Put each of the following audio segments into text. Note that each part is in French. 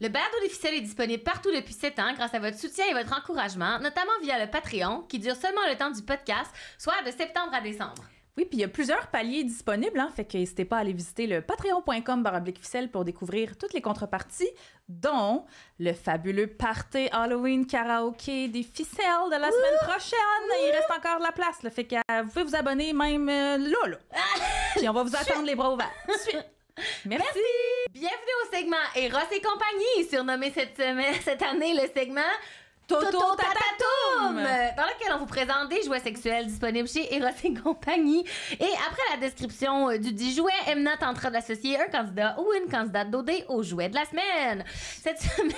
Le balado des ficelles est disponible partout depuis 7 ans grâce à votre soutien et votre encouragement, notamment via le Patreon, qui dure seulement le temps du podcast, soit de septembre à décembre. Oui, puis il y a plusieurs paliers disponibles, fait que n'hésitez pas à aller visiter le patreon.com/ficelle pour découvrir toutes les contreparties, dont le fabuleux party Halloween karaoké des ficelles de la semaine prochaine. Il reste encore de la place, fait que vous pouvez vous abonner même là. Puis on va vous attendre les bras ouverts. Merci. Bienvenue au segment Eros et compagnie, surnommé cette année le segment Toto Tatatum, dans lequel on vous présente des jouets sexuels disponibles chez Eros et compagnie. Et après la description du dit jouet, Emna tentera d'associer un candidat ou une candidate d'OD au jouet de la semaine. Cette semaine,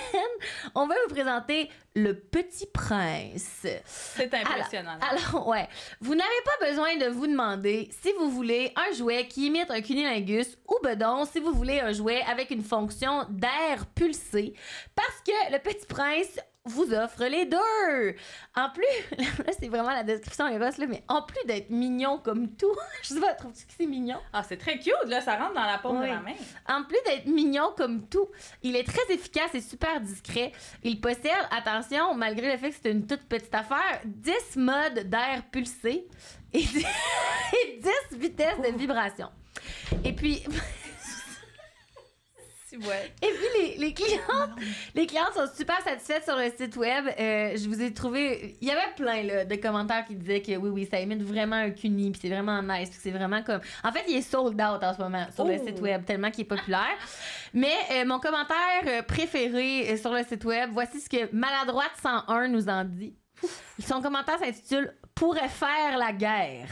on va vous présenter le Petit Prince. C'est impressionnant. Alors, ouais, vous n'avez pas besoin de vous demander si vous voulez un jouet qui imite un cunilingus ou bedon, si vous voulez un jouet avec une fonction d'air pulsé, parce que le Petit Prince vous offre les deux. En plus, là, c'est vraiment la description Eros, là, mais en plus d'être mignon comme tout, je sais pas, trouves-tu que c'est mignon? Ah, c'est très cute, là, ça rentre dans la paume de la main. En plus d'être mignon comme tout, il est très efficace et super discret. Il possède, attention, malgré le fait que c'est une toute petite affaire, 10 modes d'air pulsé et 10 vitesses de vibration. Et puis... Ouais. Et puis les clientes sont super satisfaites sur le site web. Je vous ai trouvé, il y avait plein là, de commentaires qui disaient que oui, ça imite vraiment un cuni, puis c'est vraiment nice, puis c'est vraiment comme. En fait, il est sold out en ce moment sur le site web tellement qu'il est populaire. Mais mon commentaire préféré sur le site web, voici ce que Maladroite 101 nous en dit. Son commentaire s'intitule Pourrait faire la guerre.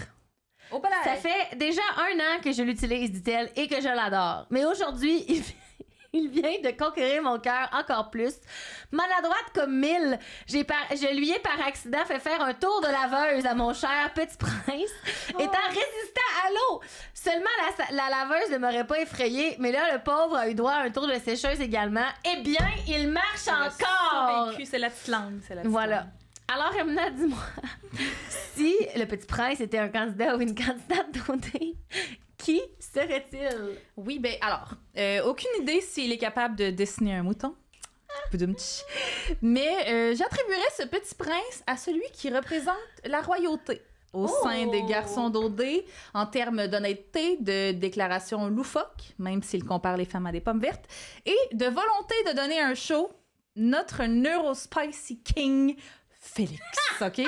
Ça fait déjà 1 an que je l'utilise, dit-elle, et que je l'adore. Mais aujourd'hui, il vient de conquérir mon cœur encore plus. Maladroite comme 1000, je lui ai par accident fait faire un tour de laveuse à mon cher Petit Prince, étant résistant à l'eau. Seulement la laveuse ne m'aurait pas effrayée, mais là, le pauvre a eu droit à un tour de sécheuse également. Eh bien, il marche encore! C'est la petite langue, Voilà. Alors, Emna, dis-moi, si le Petit Prince était un candidat ou une candidate d'OD, qui serait-il? Oui, ben alors, aucune idée s'il est capable de dessiner un mouton. Mais j'attribuerais ce Petit Prince à celui qui représente la royauté au sein des garçons d'OD en termes d'honnêteté, de déclaration loufoque, même s'il compare les femmes à des pommes vertes, et de volonté de donner un show, notre Neurospicy King Félix, OK?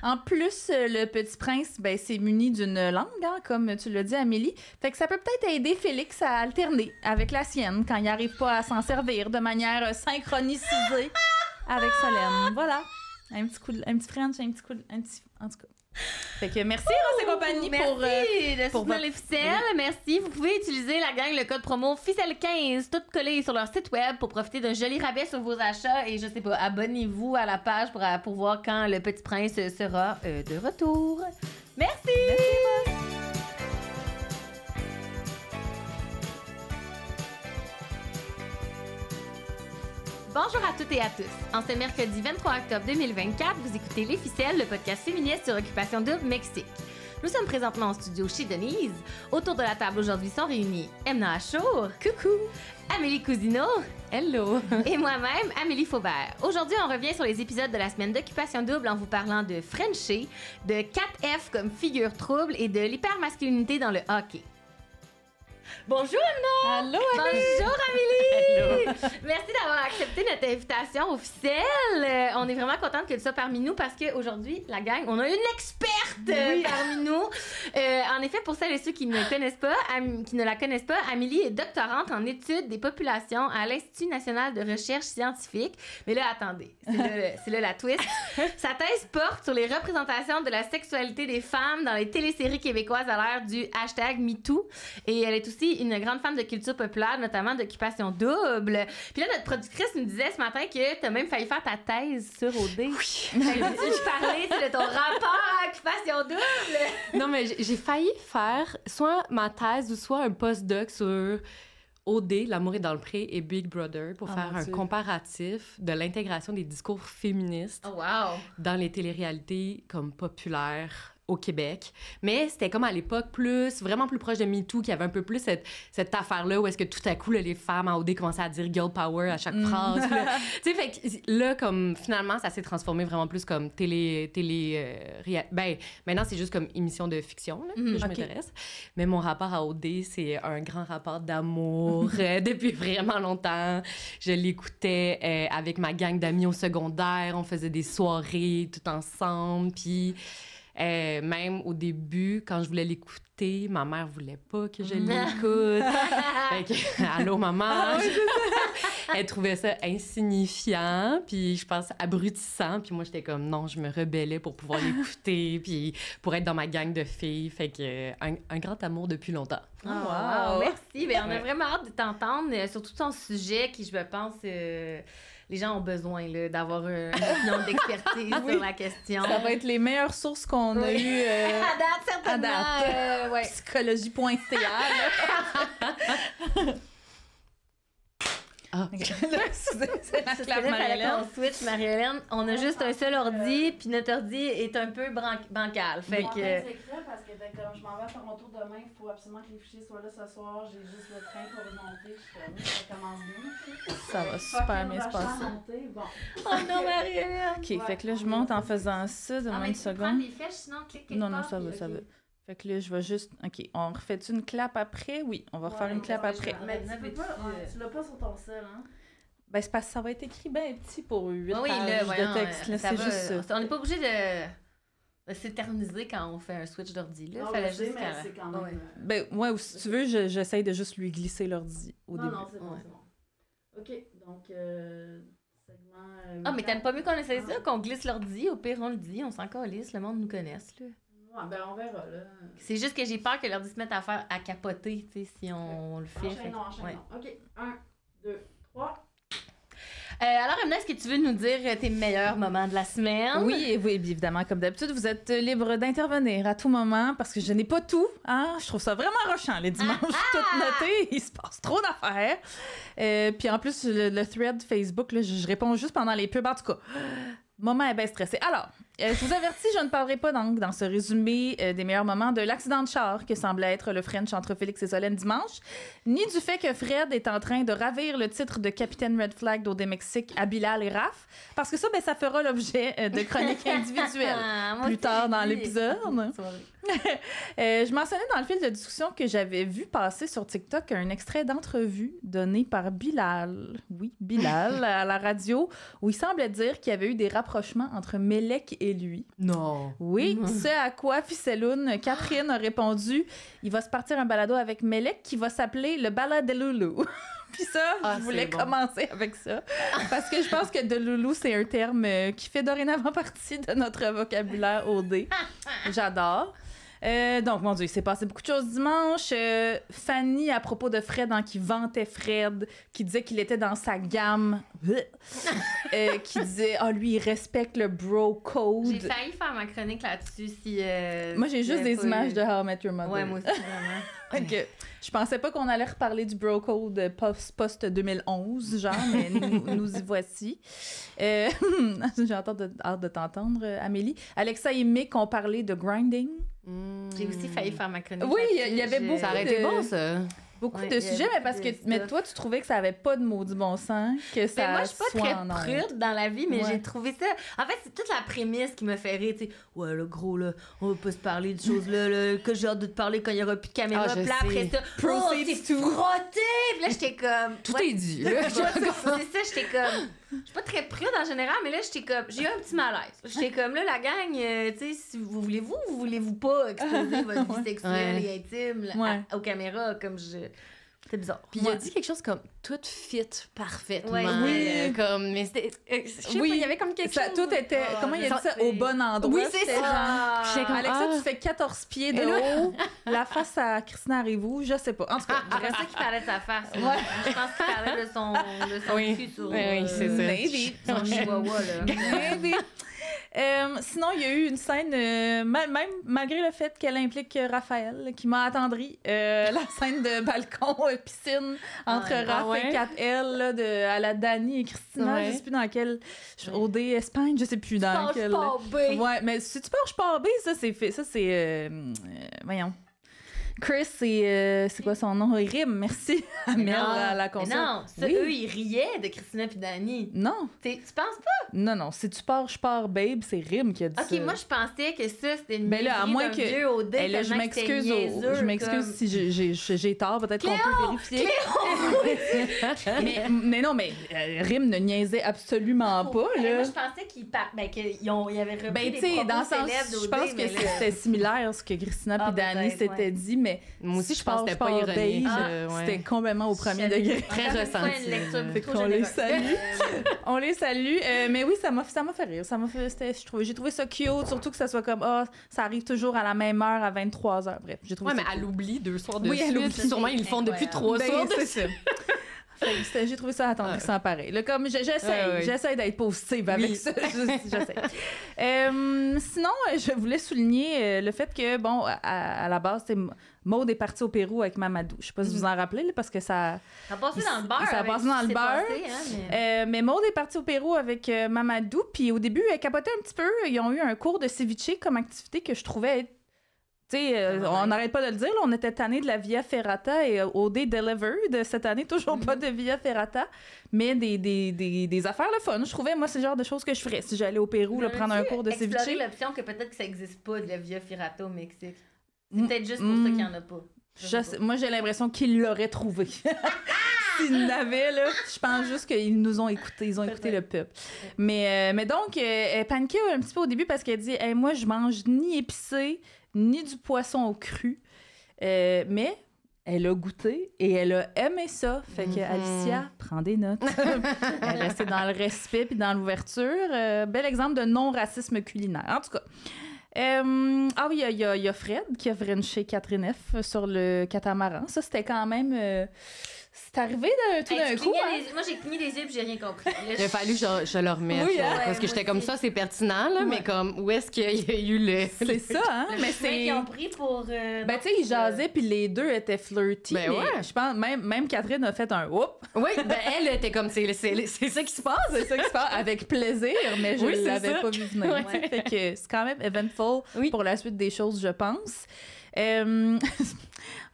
En plus, le Petit Prince, ben, c'est muni d'une langue, comme tu l'as dit, Amélie. Fait que ça peut peut-être aider Félix à alterner avec la sienne quand il n'arrive pas à s'en servir de manière synchronisée avec Solène. Voilà. Un petit French, en tout cas. Fait que merci, Eros et compagnie, pour les ficelles. Merci. Vous pouvez utiliser la gang, le code promo ficelle15, tout collé sur leur site web pour profiter d'un joli rabais sur vos achats. Et je sais pas, abonnez-vous à la page pour voir quand le Petit Prince sera de retour. Merci. Bonjour à toutes et à tous. En ce mercredi 23 octobre 2024, vous écoutez Les Ficelles, le podcast féministe sur Occupation Double Mexique. Nous sommes présentement en studio chez Denise. Autour de la table aujourd'hui sont réunis Emna Achour, coucou, Amélie Cousineau, hello, et moi-même, Amélie Faubert. Aujourd'hui, on revient sur les épisodes de la semaine d'Occupation Double en vous parlant de Frenchie, de 4F comme figure trouble et de l'hypermasculinité dans le hockey. Bonjour Emna! Allô Amélie! Bonjour Amélie! Hello. Merci d'avoir accepté notre invitation officielle. On est vraiment contente que tu sois parmi nous parce qu'aujourd'hui, la gang, on a une experte parmi nous. En effet, pour celles et ceux qui ne la connaissent pas, Amélie est doctorante en études des populations à l'Institut national de recherche scientifique. Mais là, attendez, c'est là la twist. Sa thèse porte sur les représentations de la sexualité des femmes dans les téléséries québécoises à l'ère du #MeToo. Et elle est aussi une grande fan de culture populaire, notamment d'Occupation Double. Puis là, notre productrice nous disait ce matin que t'as même failli faire ta thèse sur OD. Oui. Fait que tu parlais de ton rapport à Occupation Double. Non, mais j'ai failli faire soit ma thèse ou soit un postdoc sur OD, L'amour est dans le pré, et Big Brother pour faire un comparatif de l'intégration des discours féministes wow. dans les téléréalités comme populaires au Québec. Mais c'était comme à l'époque vraiment plus proche de MeToo, qu'il y avait un peu plus cette affaire-là où est-ce que tout à coup, là, les femmes en OD commençaient à dire « girl power » à chaque phrase. Tu sais, fait que là, comme finalement, ça s'est transformé vraiment plus comme maintenant, c'est juste comme émission de fiction là, que je m'intéresse. Mais mon rapport à OD, c'est un grand rapport d'amour depuis vraiment longtemps. Je l'écoutais avec ma gang d'amis au secondaire. On faisait des soirées tout ensemble. Puis même au début, quand je voulais l'écouter, ma mère voulait pas que je l'écoute. Fait que, allô, maman? Elle trouvait ça insignifiant, puis je pense abrutissant. Puis moi, j'étais comme, non, je me rebellais pour pouvoir l'écouter, puis pour être dans ma gang de filles. Fait que un grand amour depuis longtemps. Oh, wow. Merci. Ben, on a vraiment hâte de t'entendre, surtout ton sujet qui, je pense... les gens ont besoin là, d'avoir une opinion d'expertise sur la question. Ça va être les meilleures sources qu'on a eues à date, certainement. Ouais. Psychologie.ca. C'est la clap, Marie-Hélène. Switch, Marie-Hélène. On a juste un seul ordi, puis notre ordi est un peu bancal. Fait que... parce que comme je m'en vais à Toronto demain, il faut absolument que les fichiers soient là ce soir. J'ai juste le train pour remonter. Ça commence bien. Ça va super bien se passer. Bon. Oh non, Marie-Hélène! OK, fait que là, je monte en faisant ça. Donne-moi une seconde. Les flèches, sinon, clique quelque non, part, ça va, ça va. Fait que là, je vais juste... OK, on refait-tu une clap après? Oui, on va refaire une clap après. Mais tu l'as pas sur ton sel, hein? Ben, c'est parce que ça va être écrit bien petit pour 8 pages de texte. Là, c'est juste ça. On n'est pas obligé de s'éterniser quand on fait un switch d'ordi. Là. Non, fallait juste juste mais c'est quand même... Ben, ouais, ou si tu veux, j'essaye de juste lui glisser l'ordi au début. Non, c'est bon, c'est bon. OK, donc... segment... mais t'aimes pas mieux qu'on essaye ça? Qu'on glisse l'ordi? Au pire, on le dit, on s'en calisse, le monde nous connaisse, là. Ouais, ben on verra, là. C'est juste que j'ai peur que l'ordi se mette à capoter, tu sais, si on le fait. Enchaînons. OK, 1, 2, 3... alors, Emna, est-ce que tu veux nous dire tes meilleurs moments de la semaine? Oui, évidemment, comme d'habitude, vous êtes libre d'intervenir à tout moment parce que je n'ai pas tout. Hein? Je trouve ça vraiment rushant les dimanches. Tout noté, il se passe trop d'affaires. Puis en plus, le thread Facebook, là, je réponds juste pendant les pubs. En tout cas, moment est bien stressé. Alors, je vous avertis, je ne parlerai pas donc dans ce résumé des meilleurs moments de l'accident de char que semblait être le French entre Félix et Solène dimanche, ni du fait que Fred est en train de ravir le titre de capitaine Red Flag d'OD Mexique à Bilal et Raph, parce que ça, ben, ça fera l'objet de chroniques individuelles plus tard dans l'épisode. Je mentionnais dans le fil de discussion que j'avais vu passer sur TikTok un extrait d'entrevue donné par Bilal, oui, Bilal, à la radio, où il semblait dire qu'il y avait eu des rapprochements entre Mélec et lui. Non. Oui, ce à quoi Ficeloun Catherine a répondu « Il va se partir un balado avec Mélec qui va s'appeler le balade de Loulou. » Puis ça, je voulais commencer avec ça. Parce que je pense que de Loulou, c'est un terme qui fait dorénavant partie de notre vocabulaire OD. J'adore. Donc, mon Dieu, il s'est passé beaucoup de choses dimanche. Fanny, à propos de Fred, qui vantait Fred, qui disait qu'il était dans sa gamme, qui disait, lui, il respecte le bro code. J'ai failli faire ma chronique là-dessus si... moi, j'ai juste des images de How I Met Your Mother. Ouais, moi aussi, vraiment. OK. Je pensais pas qu'on allait reparler du bro code post-2011, genre, mais nous y voici. J'ai hâte de t'entendre, Amélie. Alexa et Mick ont parlé de grinding. J'ai aussi failli faire ma chronique. Oui, il y avait beaucoup ça aurait été bon, ça. Beaucoup de sujets, mais toi, tu trouvais que ça avait pas de maudit bon sens, que ça moi, je suis pas très prude dans la vie, mais j'ai trouvé ça... En fait, c'est toute la prémisse qui me fait rire, tu sais. Ouais, là, gros, là, on va pas se parler de choses là, que j'ai hâte de te parler quand il y aura plus de caméra. Puis là, après ça, c'est frotté! Puis là, j'étais comme... Tout est dit, là. C'est ça, j'étais comme... Je suis pas très prude en général, mais là, j'étais comme... J'ai eu un petit malaise. J'étais comme, là, la gang, tu sais, si vous voulez-vous pas exposer votre vie sexuelle et intime aux caméras, comme je... C'était bizarre. Puis il a dit quelque chose comme tout fit parfaitement. Oui. Comme, mais c'était. Je sais pas, il y avait comme quelque chose. Tout était. Comment il a dit ça? Au bon endroit. Oui, c'est ça. Comme, Alexa, tu fais 14 pieds de haut. La face à Christina Arrivou, je sais pas. En tout cas, c'est ça qu'il parlait de sa face. Je pense qu'il parlait de son cul sur. Oui, c'est ça. Maybe. Son chihuahua, là. Maybe. Sinon, il y a eu une scène, même malgré le fait qu'elle implique Raphaël, qui m'a attendri, la scène de balcon, piscine, entre Raph et 4L, là, à la Dani et Christina, je sais plus dans quelle... OD Espagne, je sais plus dans quelle... Je pars B. Ouais, mais si tu pars, je pars B, ça, c'est fait. Ça, c'est... voyons. Chris, c'est quoi son nom? Rim, merci. Mel à la console. Mais non, ça, eux, ils riaient de Christina puis Dani. Non. Tu penses pas? Non, si tu pars, je pars, babe, c'est Rim qui a dit ça. Ok, moi, je pensais que ça, c'était une ben là, à moins que... vieux OD, là, je m'excuse si j'ai tort, peut-être qu'on peut vérifier. mais non, mais Rim ne niaisait absolument pas, là. Moi, je pensais qu'ils avaient repris ben, des propos dans le sens, célèbres je pense que c'était similaire à ce que Christina puis Dani s'étaient dit, mais moi aussi, je pense que c'était pas ironique. C'était complètement au premier degré. Très ressenti. On les salue. On les salue. Mais oui, ça m'a fait rire. J'ai trouvé ça cute, surtout que ça soit comme, ça arrive toujours à la même heure, à 23h. Bref, j'ai trouvé ça mais elle oublie 2 soirs de suite. Elle oublie. Sûrement, ils le font depuis 3 soirs. C'est ça. J'ai trouvé ça attendrissant pareil. Là, comme j'essaie d'être positive avec ça. J'essaie. Sinon, je voulais souligner le fait que, bon, à la base, Maud est partie au Pérou avec Mamadou. Je sais pas si vous vous en rappelez, là, parce que ça... Ça a passé dans le beurre. Ça a passé dans le beurre. Mais Maud est partie au Pérou avec Mamadou, puis au début, elle capotait un petit peu. Ils ont eu un cours de ceviche comme activité que je trouvais être... on n'arrête pas de le dire, là, on était tannés de la Via Ferrata et OD Delivered cette année, toujours pas de Via Ferrata, mais des affaires le fun. Je trouvais, moi, c'est le genre de choses que je ferais si j'allais au Pérou, là, prendre un cours de ceviche. Explorer l'option que peut-être que ça n'existe pas de la Via Ferrata au Mexique. C'est peut-être juste pour ça qu'il n'y en a pas. Moi, j'ai l'impression qu'ils l'auraient trouvé. S'ils l'avaient, là, je pense juste qu'ils nous ont écoutés. Ils ont écouté le peuple. Mais donc, elle paniquait un petit peu au début parce qu'elle dit « moi, je mange ni épicé, ni du poisson au cru. Mais elle a goûté et elle a aimé ça. Fait que Alicia prend des notes. Elle est restée dans le respect puis dans l'ouverture. Bel exemple de non-racisme culinaire. En tout cas. Oui, il y a Fred qui a frenché Catherine F sur le catamaran. Ça, c'était quand même... c'est arrivé tout d'un coup. Moi, j'ai cligné les yeux et j'ai rien compris. Il a fallu que je le remette. Oui, parce que j'étais comme ça, c'est pertinent, là, mais comme, où est-ce qu'il y a eu le... C'est ça, hein? Mais c'est... qu'ils ont pris pour... tu sais, ils jasaient, puis les deux étaient flirty. Ben ouais. Je pense, même Catherine a fait un « whoop ». Oui, elle était comme, c'est ça qui se passe. C'est ça qui se passe, avec plaisir, mais je ne l'avais pas vu venir. Ouais. Fait que c'est quand même eventful pour la suite des choses, je pense.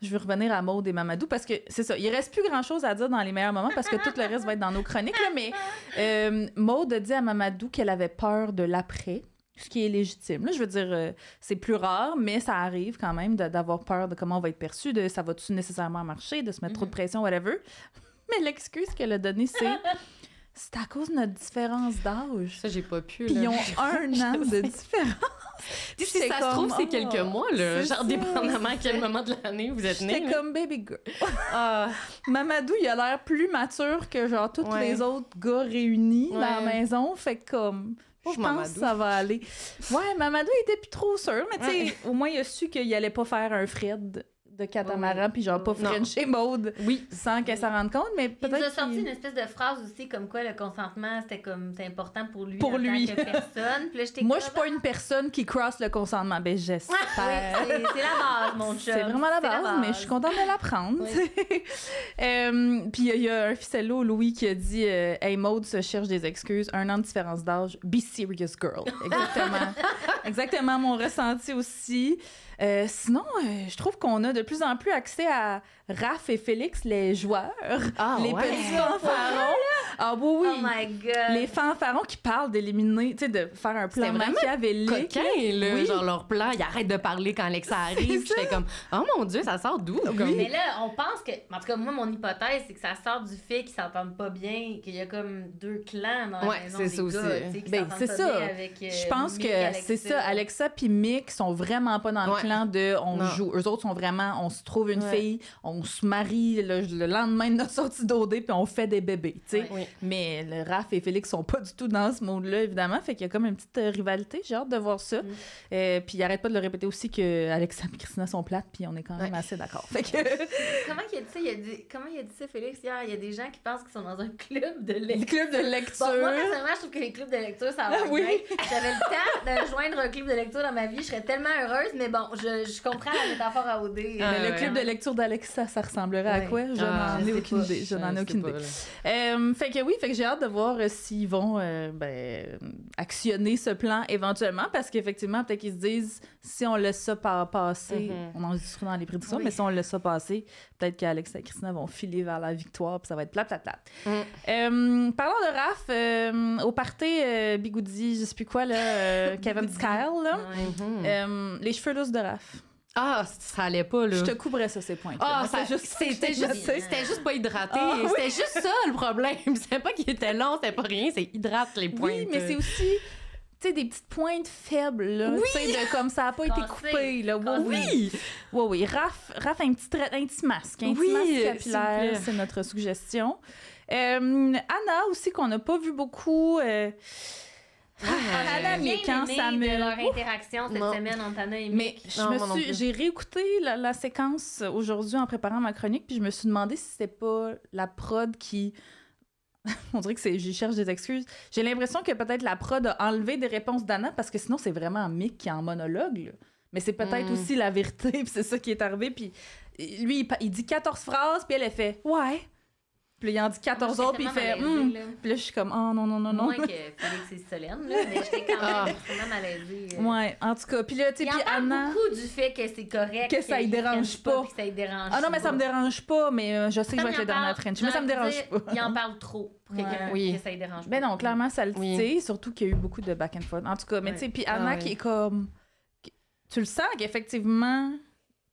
Je veux revenir à Maud et Mamadou parce que c'est ça, il reste plus grand-chose à dire dans les meilleurs moments parce que tout le reste va être dans nos chroniques, là, mais Maud a dit à Mamadou qu'elle avait peur de l'après, ce qui est légitime. Là, je veux dire, c'est plus rare, mais ça arrive quand même d'avoir peur de comment on va être perçu, de ça va-tu nécessairement marcher, de se mettre trop de pression, whatever. Mais l'excuse qu'elle a donnée, c'est à cause de notre différence d'âge. Ça, j'ai pas pu. Puis ils ont 1 an de différence. Si ça se trouve, c'est quelques mois, là. Genre, dépendamment à quel moment de l'année vous êtes nés. J'étais comme baby girl. Mamadou, il a l'air plus mature que genre tous les autres gars réunis dans la maison. Fait que comme... Je pense que ça va aller. Ouais, Mamadou il était plus trop sûr, mais tu sais, au moins il a su qu'il allait pas faire un Fred de catamaran puis genre pas frencher Maud sans qu'elle s'en rende compte, mais peut-être il nous a sorti une espèce de phrase aussi comme quoi le consentement c'était important pour lui en tant que personne. Puis là, moi je suis pas une personne qui cross le consentement, ben j'espère. C'est la base, mon chum. C'est vraiment la base, mais je suis contente de l'apprendre. Puis il y a un ficello, Louis, qui a dit hey, Maud se cherche des excuses, 1 an de différence d'âge, be serious girl. Exactement mon ressenti aussi. Sinon, je trouve qu'on a de plus en plus accès à Raph et Félix, les joueurs, les petits fanfarons. Ah oui, oui. Oh my God. Les fanfarons qui parlent d'éliminer, tu sais, de faire un plan machiavélique. Coquin, là, genre leur plan, ils arrêtent de parler quand Alexa arrive. J'étais comme, oh mon Dieu, ça sort d'où? Comme... Mais là, on pense que, en tout cas, moi, mon hypothèse, c'est que ça sort du fait qu'ils s'entendent pas bien, qu'il y a comme 2 clans dans la maison des ça gars, aussi. qui c'est ça. avec, je pense Mick, que Alexa. c'est ça. Alexa puis Mick sont vraiment pas dans le clan de on joue. Eux autres sont vraiment, on se trouve une fille, on se marie le lendemain de notre sortie d'OD puis on fait des bébés, tu sais. Mais le Raph et Félix sont pas du tout dans ce monde-là, évidemment. Fait qu'il y a comme une petite rivalité. J'ai hâte de voir ça. Puis il arrête pas de le répéter aussi que Alexa et Christina sont plates, puis on est quand même assez d'accord. Fait que... Comment il a dit ça? Comment il a dit ça, Félix, hier? Il y a des gens qui pensent qu'ils sont dans un club de lecture. Le club de lecture. Bon, moi, personnellement, je trouve que les clubs de lecture, ça va oui. bien. J'avais le temps de joindre un club de lecture dans ma vie. Je serais tellement heureuse, mais bon, je comprends la métaphore à OD. Le club de lecture d'Alexa, ça ressemblerait à quoi? Je n'en ai aucune idée. Je n'en ai aucune idée. Fait que j'ai hâte de voir s'ils vont actionner ce plan éventuellement, parce qu'effectivement, peut-être qu'ils se disent, si on laisse ça passer, on en discutera dans les prédictions, mais si on laisse ça passer, peut-être qu'Alexa et Christina vont filer vers la victoire, puis ça va être plate. Parlons de Raph, au party Bigoudi, je sais plus quoi, là, Kevin Kyle, là, les cheveux lousses de Raph. Ah, ça allait pas, là. Je te couperais ça, ces points. Ah, c'était juste pas hydraté. C'était juste ça, le problème. C'était pas qu'il était long, c'était pas rien, c'est hydrate les pointes. Oui, mais c'est aussi... Tu sais, des petites pointes faibles, là. Oui! Tu sais, comme ça n'a pas été coupé, là. Oui! Raph a un petit masque. Un petit masque capillaire, c'est notre suggestion. Anna aussi, qu'on n'a pas vu beaucoup. Anna, mais quand ça me... de leur interaction cette semaine entre Anna et Mais Mick. j'ai réécouté la séquence aujourd'hui en préparant ma chronique, puis je me suis demandé si c'était pas la prod qui... On dirait que j'y cherche des excuses. J'ai l'impression que peut-être la prod a enlevé des réponses d'Anna, parce que sinon, c'est vraiment Mick qui est en monologue, là. Mais c'est peut-être aussi la vérité, puis c'est ça qui est arrivé. Puis lui, il dit 14 phrases, puis elle fait « Ouais ». Puis il en dit 14 autres, puis il fait « Puis là, je suis comme « Oh non, non, non, non ». Moins que Félix et Solène, là, mais j'étais quand même extrêmement malaisée. Ouais, en tout cas. Puis là, tu sais, puis Anna... beaucoup du fait que c'est correct. Que ça y dérange pas. Que ça y dérange non, mais ça me dérange pas, mais je sais que je vais être le dernier French. Mais ça me dérange pas. Il en parle trop pour quelqu'un que ça y dérange pas. Ben non, clairement, ça le titille, surtout qu'il y a eu beaucoup de back and forth. En tout cas, mais tu sais, puis Anna qui est comme... Tu le sens qu'effectivement...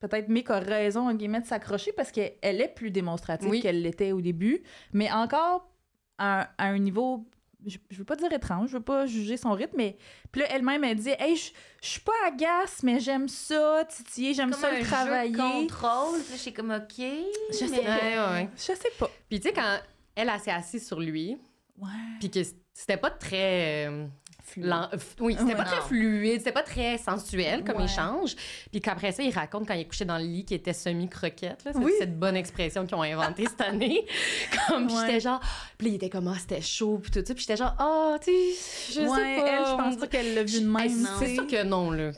Peut-être Mick a raison, en guillemets, de s'accrocher parce qu'elle est plus démonstrative qu'elle l'était au début, mais encore à un niveau, je veux pas dire étrange, je veux pas juger son rythme, mais puis là, elle-même, elle dit « Hey, je suis pas agace, mais j'aime ça, titiller, j'aime ça le travailler. » Comme un jeu de contrôle, je suis comme « OK ». Je sais pas. Je sais pas. Puis tu sais, quand elle s'est assise sur lui, puis que c'était pas très... c'était pas très fluide, c'était pas très sensuel comme échange. Puis qu'après ça, il raconte quand il est couché dans le lit qu'il était semi-croquette, là, cette bonne expression qu'ils ont inventée cette année. Puis j'étais genre... Puis il était comme, c'était chaud, puis tout ça. Puis j'étais genre, tu sais, je sais pas. Elle, je pense pas qu'elle l'a vu de même. C'est sûr que non, là.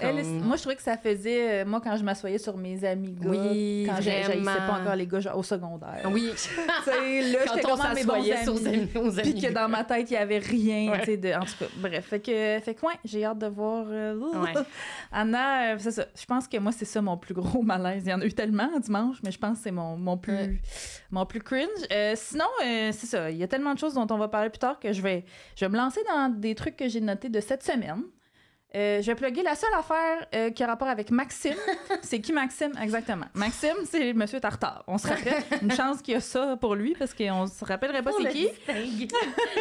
Moi, je trouvais que ça faisait... moi, quand je m'assoyais sur mes amis gars, quand j'haïssais pas encore les gars au secondaire. Oui. Là, quand on s'assoyait sur nos amis. Puis que dans ma tête, il y avait rien, tu sais, en tout cas, bref. Fait que j'ai hâte de voir Anna, c'est ça. Je pense que moi, c'est ça mon plus gros malaise. Il y en a eu tellement dimanche, mais je pense que c'est mon plus cringe. Sinon, c'est ça. Il y a tellement de choses dont on va parler plus tard que je vais me lancer dans des trucs que j'ai notés de cette semaine. Je vais plugger la seule affaire qui a rapport avec Maxime. C'est qui Maxime? Exactement. Maxime, c'est Monsieur Tartare. On se rappelle. Une chance qu'il y a ça pour lui, parce qu'on se rappellerait pas c'est qui.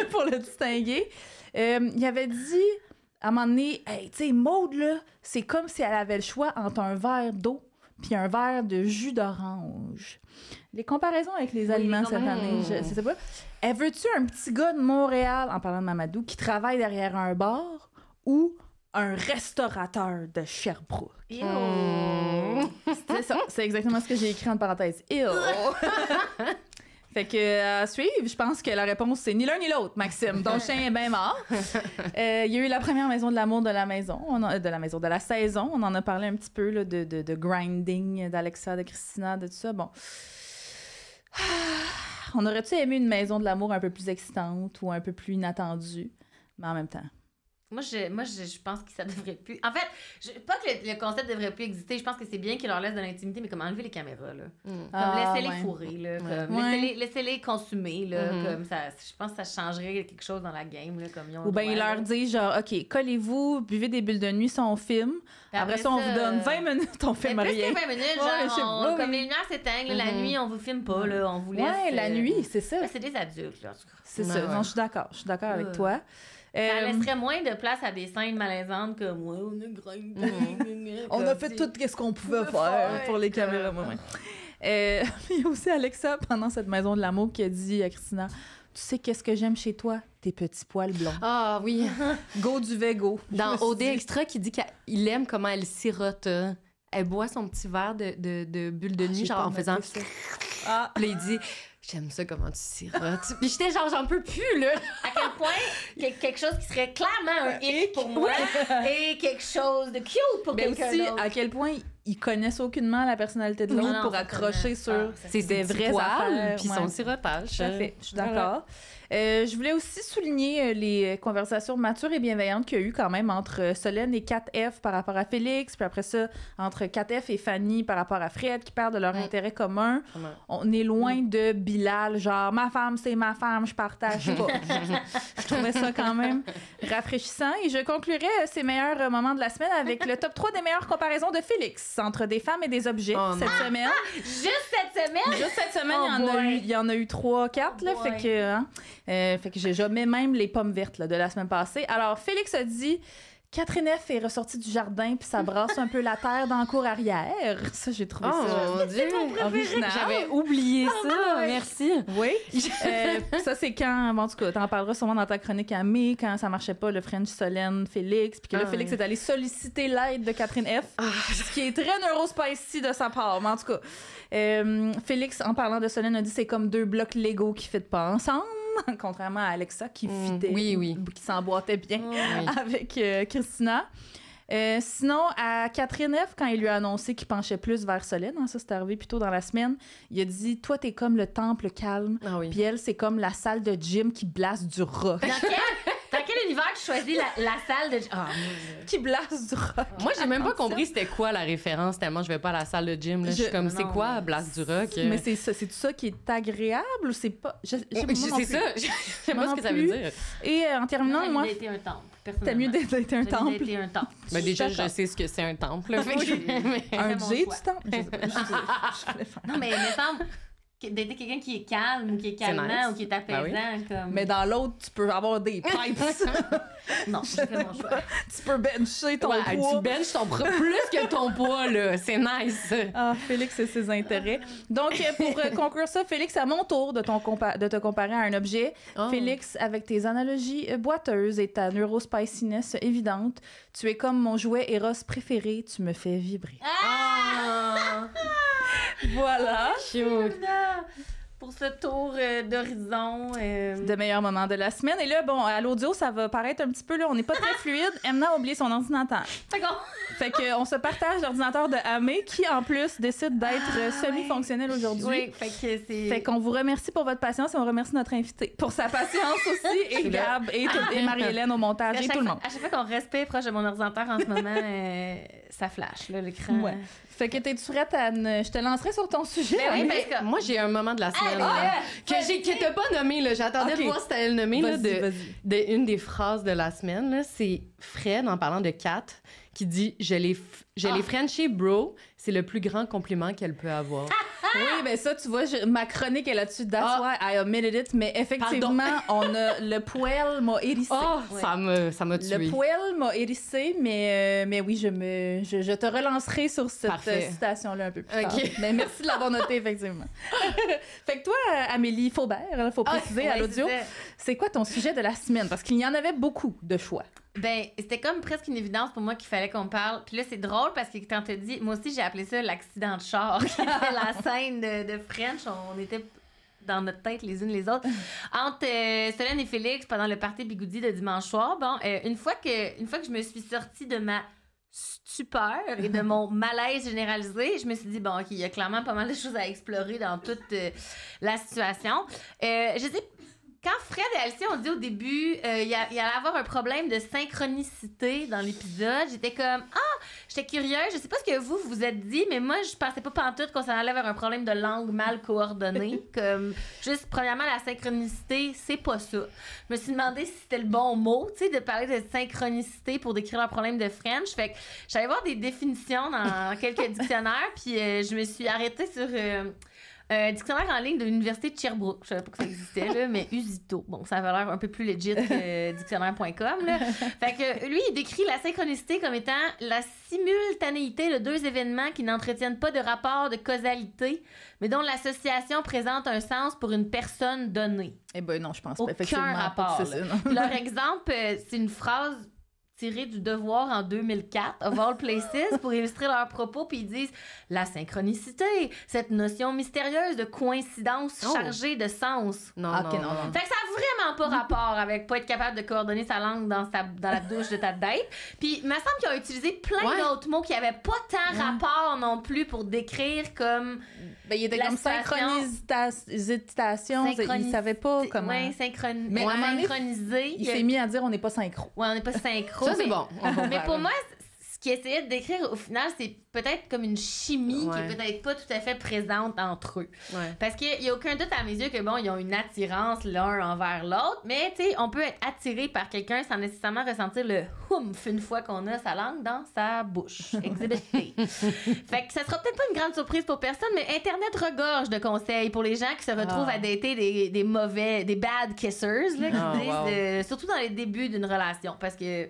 Pour le distinguer. Il avait dit, à un moment donné, hey, tu sais, Maude, là, c'est comme si elle avait le choix entre un verre d'eau puis un verre de jus d'orange. Les comparaisons avec les aliments cette année, je sais pas. Elle veut-tu un petit gars de Montréal, en parlant de Mamadou, qui travaille derrière un bar ou un restaurateur de Sherbrooke? C'est ça, c'est exactement ce que j'ai écrit en parenthèse. Fait que, à suivre, je pense que la réponse, c'est ni l'un ni l'autre, Maxime. Ton chien est bien mort. Il y a eu la première maison de l'amour de la maison, de la saison. On en a parlé un petit peu là, de grinding d'Alexa, de Christina, de tout ça. Bon. On aurait-tu aimé une maison de l'amour un peu plus excitante ou un peu plus inattendue? Mais en même temps. Moi, je pense que ça devrait plus... En fait, pas que le concept devrait plus exister. Je pense que c'est bien qu'ils leur laissent de l'intimité, mais comme enlever les caméras, là. Comme laissez-les fourrer, là. Comme laissez-les consommer, là. Comme ça, je pense que ça changerait quelque chose dans la game, là. Comme ils ont ou bien ils leur disent, genre, OK, collez-vous, buvez des bulles de nuit, ça, on filme. Après ça, on vous donne 20 minutes, on filme rien. Plus que 20 minutes, genre, comme les lumières s'éteignent, la nuit, on vous filme pas, là. On vous laisse... Ouais, la nuit, c'est ça. C'est des adultes, là, en tout cas. C'est ça. Non, je suis d'accord. Je suis d'accord avec toi. Ça laisserait moins de place à des scènes malaisantes comme ouais, on a grindé. On a fait tout ce qu'on pouvait faire pour les caméras. Il y a aussi Alexa, pendant cette maison de l'amour, qui a dit à Christina, Tu sais qu'est-ce que j'aime chez toi? Tes petits poils blonds. Ah oui. Go du Vego. Dans OD Extra, qui dit qu'il aime comment elle sirote. Elle boit son petit verre de bulle de nuit, genre en faisant... Ah. Puis là, il dit... J'aime ça comment tu sirotes. Puis j'étais genre, j'en peux plus, là. À quel point quelque chose qui serait clairement un hic pour moi et quelque chose de cute pour Mais quelqu'un aussi, d'autre. à quel point ils connaissent aucunement la personnalité de l'autre Non, pour certainement. accrocher sur C'est des ses vraies poils, affaires. puis Ouais. son sirotage. Tout à fait, je suis d'accord. Je voulais aussi souligner les conversations matures et bienveillantes qu'il y a eu quand même entre Solène et 4F par rapport à Félix, puis après ça, entre 4F et Fanny par rapport à Fred, qui parlent de leur intérêt commun. Vraiment. On est loin de Bilal, genre « ma femme, c'est ma femme, je partage pas ». Je trouvais ça quand même rafraîchissant. Et je conclurai ces meilleurs moments de la semaine avec le top 3 des meilleures comparaisons de Félix entre des femmes et des objets Oh, cette semaine. Juste cette semaine? Juste cette semaine, Oh boy. il y en a eu 3-4, là, Oh fait boy. que je mets même les pommes vertes là, de la semaine passée. Alors, Félix a dit... Catherine F. est ressortie du jardin puis ça brasse un peu la terre dans la cour arrière. Ça, j'ai trouvé Oh ça mon Dieu! original. J'avais oublié ça. Merci. Oui. Ça, c'est quand... Bon, en tout cas, t'en parleras sûrement dans ta chronique à mai, quand ça marchait pas, le French Solène, Félix, puis que là, Ah, Félix ouais. est allé solliciter l'aide de Catherine F., ce qui est très neurospicy de sa part, mais en tout cas. Félix, en parlant de Solène, a dit c'est comme deux blocs Lego qui ne fitent pas ensemble, contrairement à Alexa qui fitait, oui. qui s'emboîtait bien Oui. avec Christina. Sinon, à Catherine F., quand il lui a annoncé qu'il penchait plus vers Solène, hein, ça c'est arrivé plus tôt dans la semaine, il a dit « Toi, t'es comme le temple calme, Ah oui. puis elle, c'est comme la salle de gym qui blasse du rock. Dans quel univers tu choisis la salle de... Ah, Qui blasse du rock. Moi, j'ai même pas compris c'était quoi la référence, tellement je vais pas à la salle de gym. Là. Je suis comme, c'est non, quoi, mais- Blast du rock? Mais c'est ça, c'est ça qui est agréable ou c'est pas... C'est moi non plus. ça. Je sais Moi pas ce non que ça plus. veut dire. Et en terminant, non, moi, mieux d'être un temple, t'as personnellement. mieux d'être un temple. D'être un temple. Ben, déjà, je D'accord. sais ce que c'est un temple. là. Fait que- Oui. mais- Un C'est mon J choix. du temple. Je sais pas, je voulais faire. Non, mais il me semble que d'être quelqu'un qui est calme ou qui est calmant nice. ou qui est apaisant. Ben Comme... Mais dans l'autre, tu peux avoir des pipes. Non, j'ai fait mon choix. Tu peux bencher ton Ouais, poids. tu benches plus que ton poids, là. C'est nice. Ah, Félix et ses intérêts. Donc, pour conclure ça, Félix, à mon tour de te comparer à un objet. Oh. Félix, avec tes analogies boiteuses et ta neurospiciness évidente, tu es comme mon jouet Eros préféré, tu me fais vibrer. Ah! Voilà. Cute. Pour ce tour d'horizon. De meilleurs moments de la semaine. Et là, bon, à l'audio, ça va paraître un petit peu, là, on n'est pas très fluide. Emna a oublié son ordinateur. Fait qu'on- Fait qu'on se partage l'ordinateur de Amé, qui, en plus, décide d'être semi-fonctionnel aujourd'hui. Oui, fait que c'est. Fait qu'on vous remercie pour votre patience et on remercie notre invité pour sa patience aussi, et Gab, et Marie-Hélène au montage, et tout le monde. À chaque fois qu'on respire proche de mon ordinateur en ce moment, ça flash, là, l'écran. Ouais. Fait que t'es-tu prête à... Je te lancerai sur ton sujet. Ben oui, Amé. parce que- Moi, j'ai un moment de la semaine ben là, là, que t'as pas nommé. Là. J'attendais Ok. de voir si t'allais le nommer. Là, Vas-y, de, vas-y. une des phrases de la semaine, là, c'est Fred, en parlant de Kat, qui dit « Je l'ai Frenché, bro. C'est le plus grand compliment qu'elle peut avoir. Oui, ben ça, tu vois, ma chronique est là-dessus. That's Ah. why I omitted it. Mais effectivement, on a... Le poil m'a hérissé. Oh, Ouais. ça m'a tué. Le poil m'a hérissé, mais oui, je te relancerai sur cette Parfait. citation-là un peu plus Ok. tard. Mais merci de l'avoir noté, effectivement. Fait que toi, Amélie Faubert, il faut préciser à Ouais, l'audio, c'est ça. c'est quoi ton sujet de la semaine? Parce qu'il y en avait beaucoup de choix. Ben, c'était comme presque une évidence pour moi qu'il fallait qu'on parle. Puis là, c'est drôle parce que quand t'as dit, moi aussi, j'ai appelé ça l'accident de char, qui était la scène de French. On était dans notre tête les unes les autres. Entre Solène et Félix, pendant le party Bigoudi de dimanche soir, bon, une fois que je me suis sortie de ma stupeur et de mon malaise généralisé, je me suis dit, bon, OK, il y a clairement pas mal de choses à explorer dans toute la situation. Je sais, quand Fred et Alicia ont dit au début il y allait avoir un problème de synchronicité dans l'épisode, j'étais comme j'étais curieuse, je sais pas ce que vous vous êtes dit, mais moi je pensais pas pantoute qu'on s'en allait vers un problème de langue mal coordonnée. Comme juste premièrement la synchronicité, c'est pas ça. Je me suis demandé si c'était le bon mot, tu sais, de parler de synchronicité pour décrire un problème de French. Fait que j'allais voir des définitions dans quelques dictionnaires, puis je me suis arrêtée sur Un dictionnaire en ligne de l'Université de Sherbrooke. Je savais pas que ça existait, là, mais Usito. Bon, ça avait l'air un peu plus legit que dictionnaire.com. Là. Fait que lui, il décrit la synchronicité comme étant la simultanéité de deux événements qui n'entretiennent pas de rapport de causalité, mais dont l'association présente un sens pour une personne donnée. Eh ben non, je pense pas. Aucun Effectivement, rapport. pas que c'est ça, non. Leur exemple, c'est une phrase tirée du Devoir en 2004, of all places, pour illustrer leurs propos, puis ils disent « La synchronicité, cette notion mystérieuse de coïncidence chargée de sens. » Non, Ok, non, non, non. Fait que ça a vraiment pas rapport avec pas être capable de coordonner sa langue dans la douche de ta date. Puis il me semble qu'ils ont utilisé plein d'autres mots qui avaient pas tant rapport non plus pour décrire comme... Ben, il était La comme synchronisation. Il savait pas comment. Ouais, Mais à un moment donné, synchroniser. il s'est mis à dire on n'est pas synchro. Ouais, on n'est pas synchro. Ça, c'est mais- bon. Mais pour moi, ce qu'il essayait de décrire au final, c'est peut-être comme une chimie qui est peut-être pas tout à fait présente entre eux. Ouais. Parce qu'il y a aucun doute à mes yeux que bon, ils ont une attirance l'un envers l'autre, mais tu sais, on peut être attiré par quelqu'un sans nécessairement ressentir le humph une fois qu'on a sa langue dans sa bouche. Exhibit A. Fait que ça sera peut-être pas une grande surprise pour personne, mais Internet regorge de conseils pour les gens qui se retrouvent à dater des mauvais, des bad kissers, là, qui disent, surtout dans les débuts d'une relation, parce que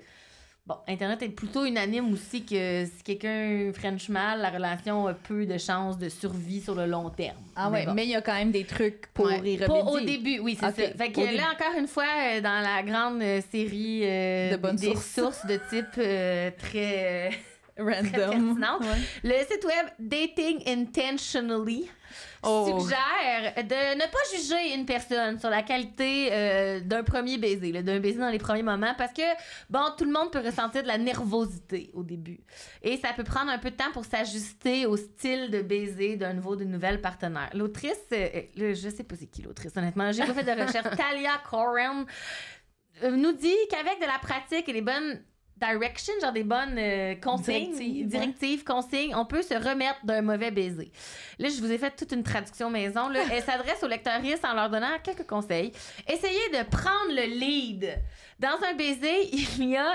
bon, Internet est plutôt unanime aussi que si quelqu'un French mal, la relation a peu de chances de survie sur le long terme. Ah ouais, bon. mais il y a quand même des trucs pour y remédier. Pas au début, oui, c'est Ok, ça. Fait que au là, début. encore une fois, dans la grande série De bonnes des sources. de type très Random. pertinente, Ouais. le site web Dating Intentionally suggère de ne pas juger une personne sur la qualité d'un premier baiser, là, d'un baiser dans les premiers moments, parce que, bon, tout le monde peut ressentir de la nervosité au début. Et ça peut prendre un peu de temps pour s'ajuster au style de baiser d'un nouveau, d'une nouvelle partenaire. L'autrice, là, je sais pas c'est qui l'autrice, honnêtement, j'ai pas fait de recherche. Talia Coren nous dit qu'avec de la pratique et des bonnes direction, genre des bonnes consignes, directives, consignes, on peut se remettre d'un mauvais baiser. Là, je vous ai fait toute une traduction maison. Là. Elle s'adresse aux lecteuristes en leur donnant quelques conseils. Essayez de prendre le lead. Dans un baiser, il y a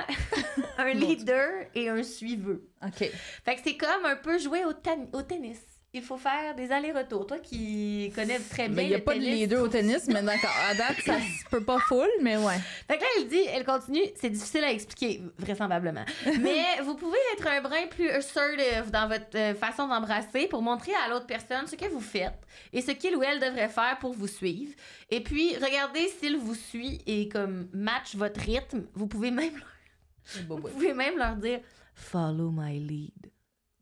un leader et un suiveux. OK. Fait que c'est comme un peu jouer au tennis. Il faut faire des allers-retours. Toi qui connais très bien Mais il n'y a le pas de tennis, leader au tennis, mais d'accord. À date, ça se peut pas full, mais ouais. Fait que là, elle continue, c'est difficile à expliquer, vraisemblablement. Mais vous pouvez être un brin plus assertive dans votre façon d'embrasser pour montrer à l'autre personne ce que vous faites et ce qu'il ou elle devrait faire pour vous suivre. Et puis, regardez s'il vous suit et comme match votre rythme. Vous pouvez même leur dire « Follow my lead ».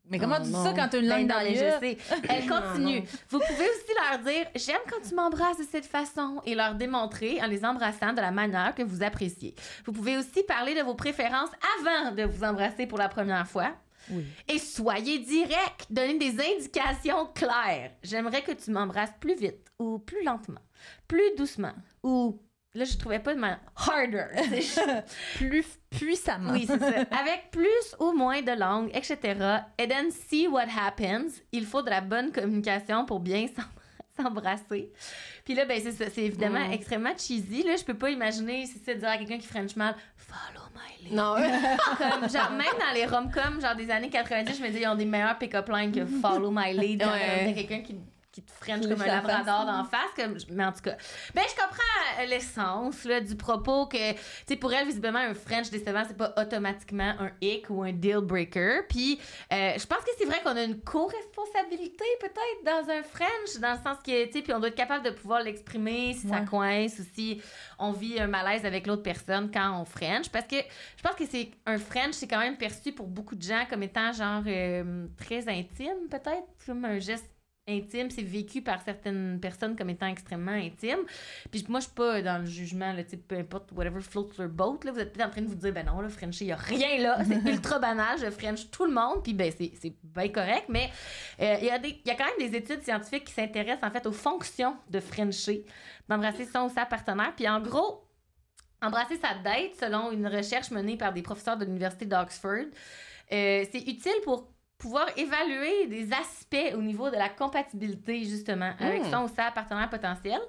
Mais comment tu dis ça quand tu as une langue dans les je yeux? sais. Elle continue. Vous pouvez aussi leur dire « J'aime quand tu m'embrasses de cette façon » et leur démontrer en les embrassant de la manière que vous appréciez. Vous pouvez aussi parler de vos préférences avant de vous embrasser pour la première fois. Oui. Et soyez direct. Donnez des indications claires. J'aimerais que tu m'embrasses plus vite ou plus lentement, plus doucement ou... Là, je trouvais pas de manière harder. Plus puissamment. Oui, c'est ça. Avec plus ou moins de langue, etc. And then see what happens. Il faut de la bonne communication pour bien s'embrasser. Puis là, ben c'est ça. C'est évidemment extrêmement cheesy. Là, je peux pas imaginer, c'est ça, de dire à quelqu'un qui French mal, follow my lead. Non. Comme, genre, même dans les rom-coms, genre des années 90, je me dis, ils ont des meilleurs pick-up lines que follow my lead. Quand t'as quelqu'un qui te French comme un labrador d'en face. Mais en tout cas, ben je comprends l'essence là, du propos que, tu sais, pour elle, visiblement, un French décevant, c'est pas automatiquement un hic ou un deal breaker. Puis, je pense que c'est vrai qu'on a une co-responsabilité peut-être dans un French, dans le sens que, tu sais, puis on doit être capable de pouvoir l'exprimer si ça coince ou si on vit un malaise avec l'autre personne quand on French. Parce que je pense que c'est un French, c'est quand même perçu pour beaucoup de gens comme étant genre très intime, peut-être, comme un geste intime, c'est vécu par certaines personnes comme étant extrêmement intime. Puis moi, je suis pas dans le jugement, là, peu importe, whatever floats your boat, là, vous êtes peut-être en train de vous dire, ben non, le Frenchie, il y a rien là, c'est ultra banal, je French tout le monde, puis ben c'est bien correct, mais il y a quand même des études scientifiques qui s'intéressent en fait aux fonctions de Frenchie, d'embrasser son ou sa partenaire, puis en gros, embrasser sa date, selon une recherche menée par des professeurs de l'Université d'Oxford, c'est utile pour pouvoir évaluer des aspects au niveau de la compatibilité, justement, avec son ou sa partenaire potentiel.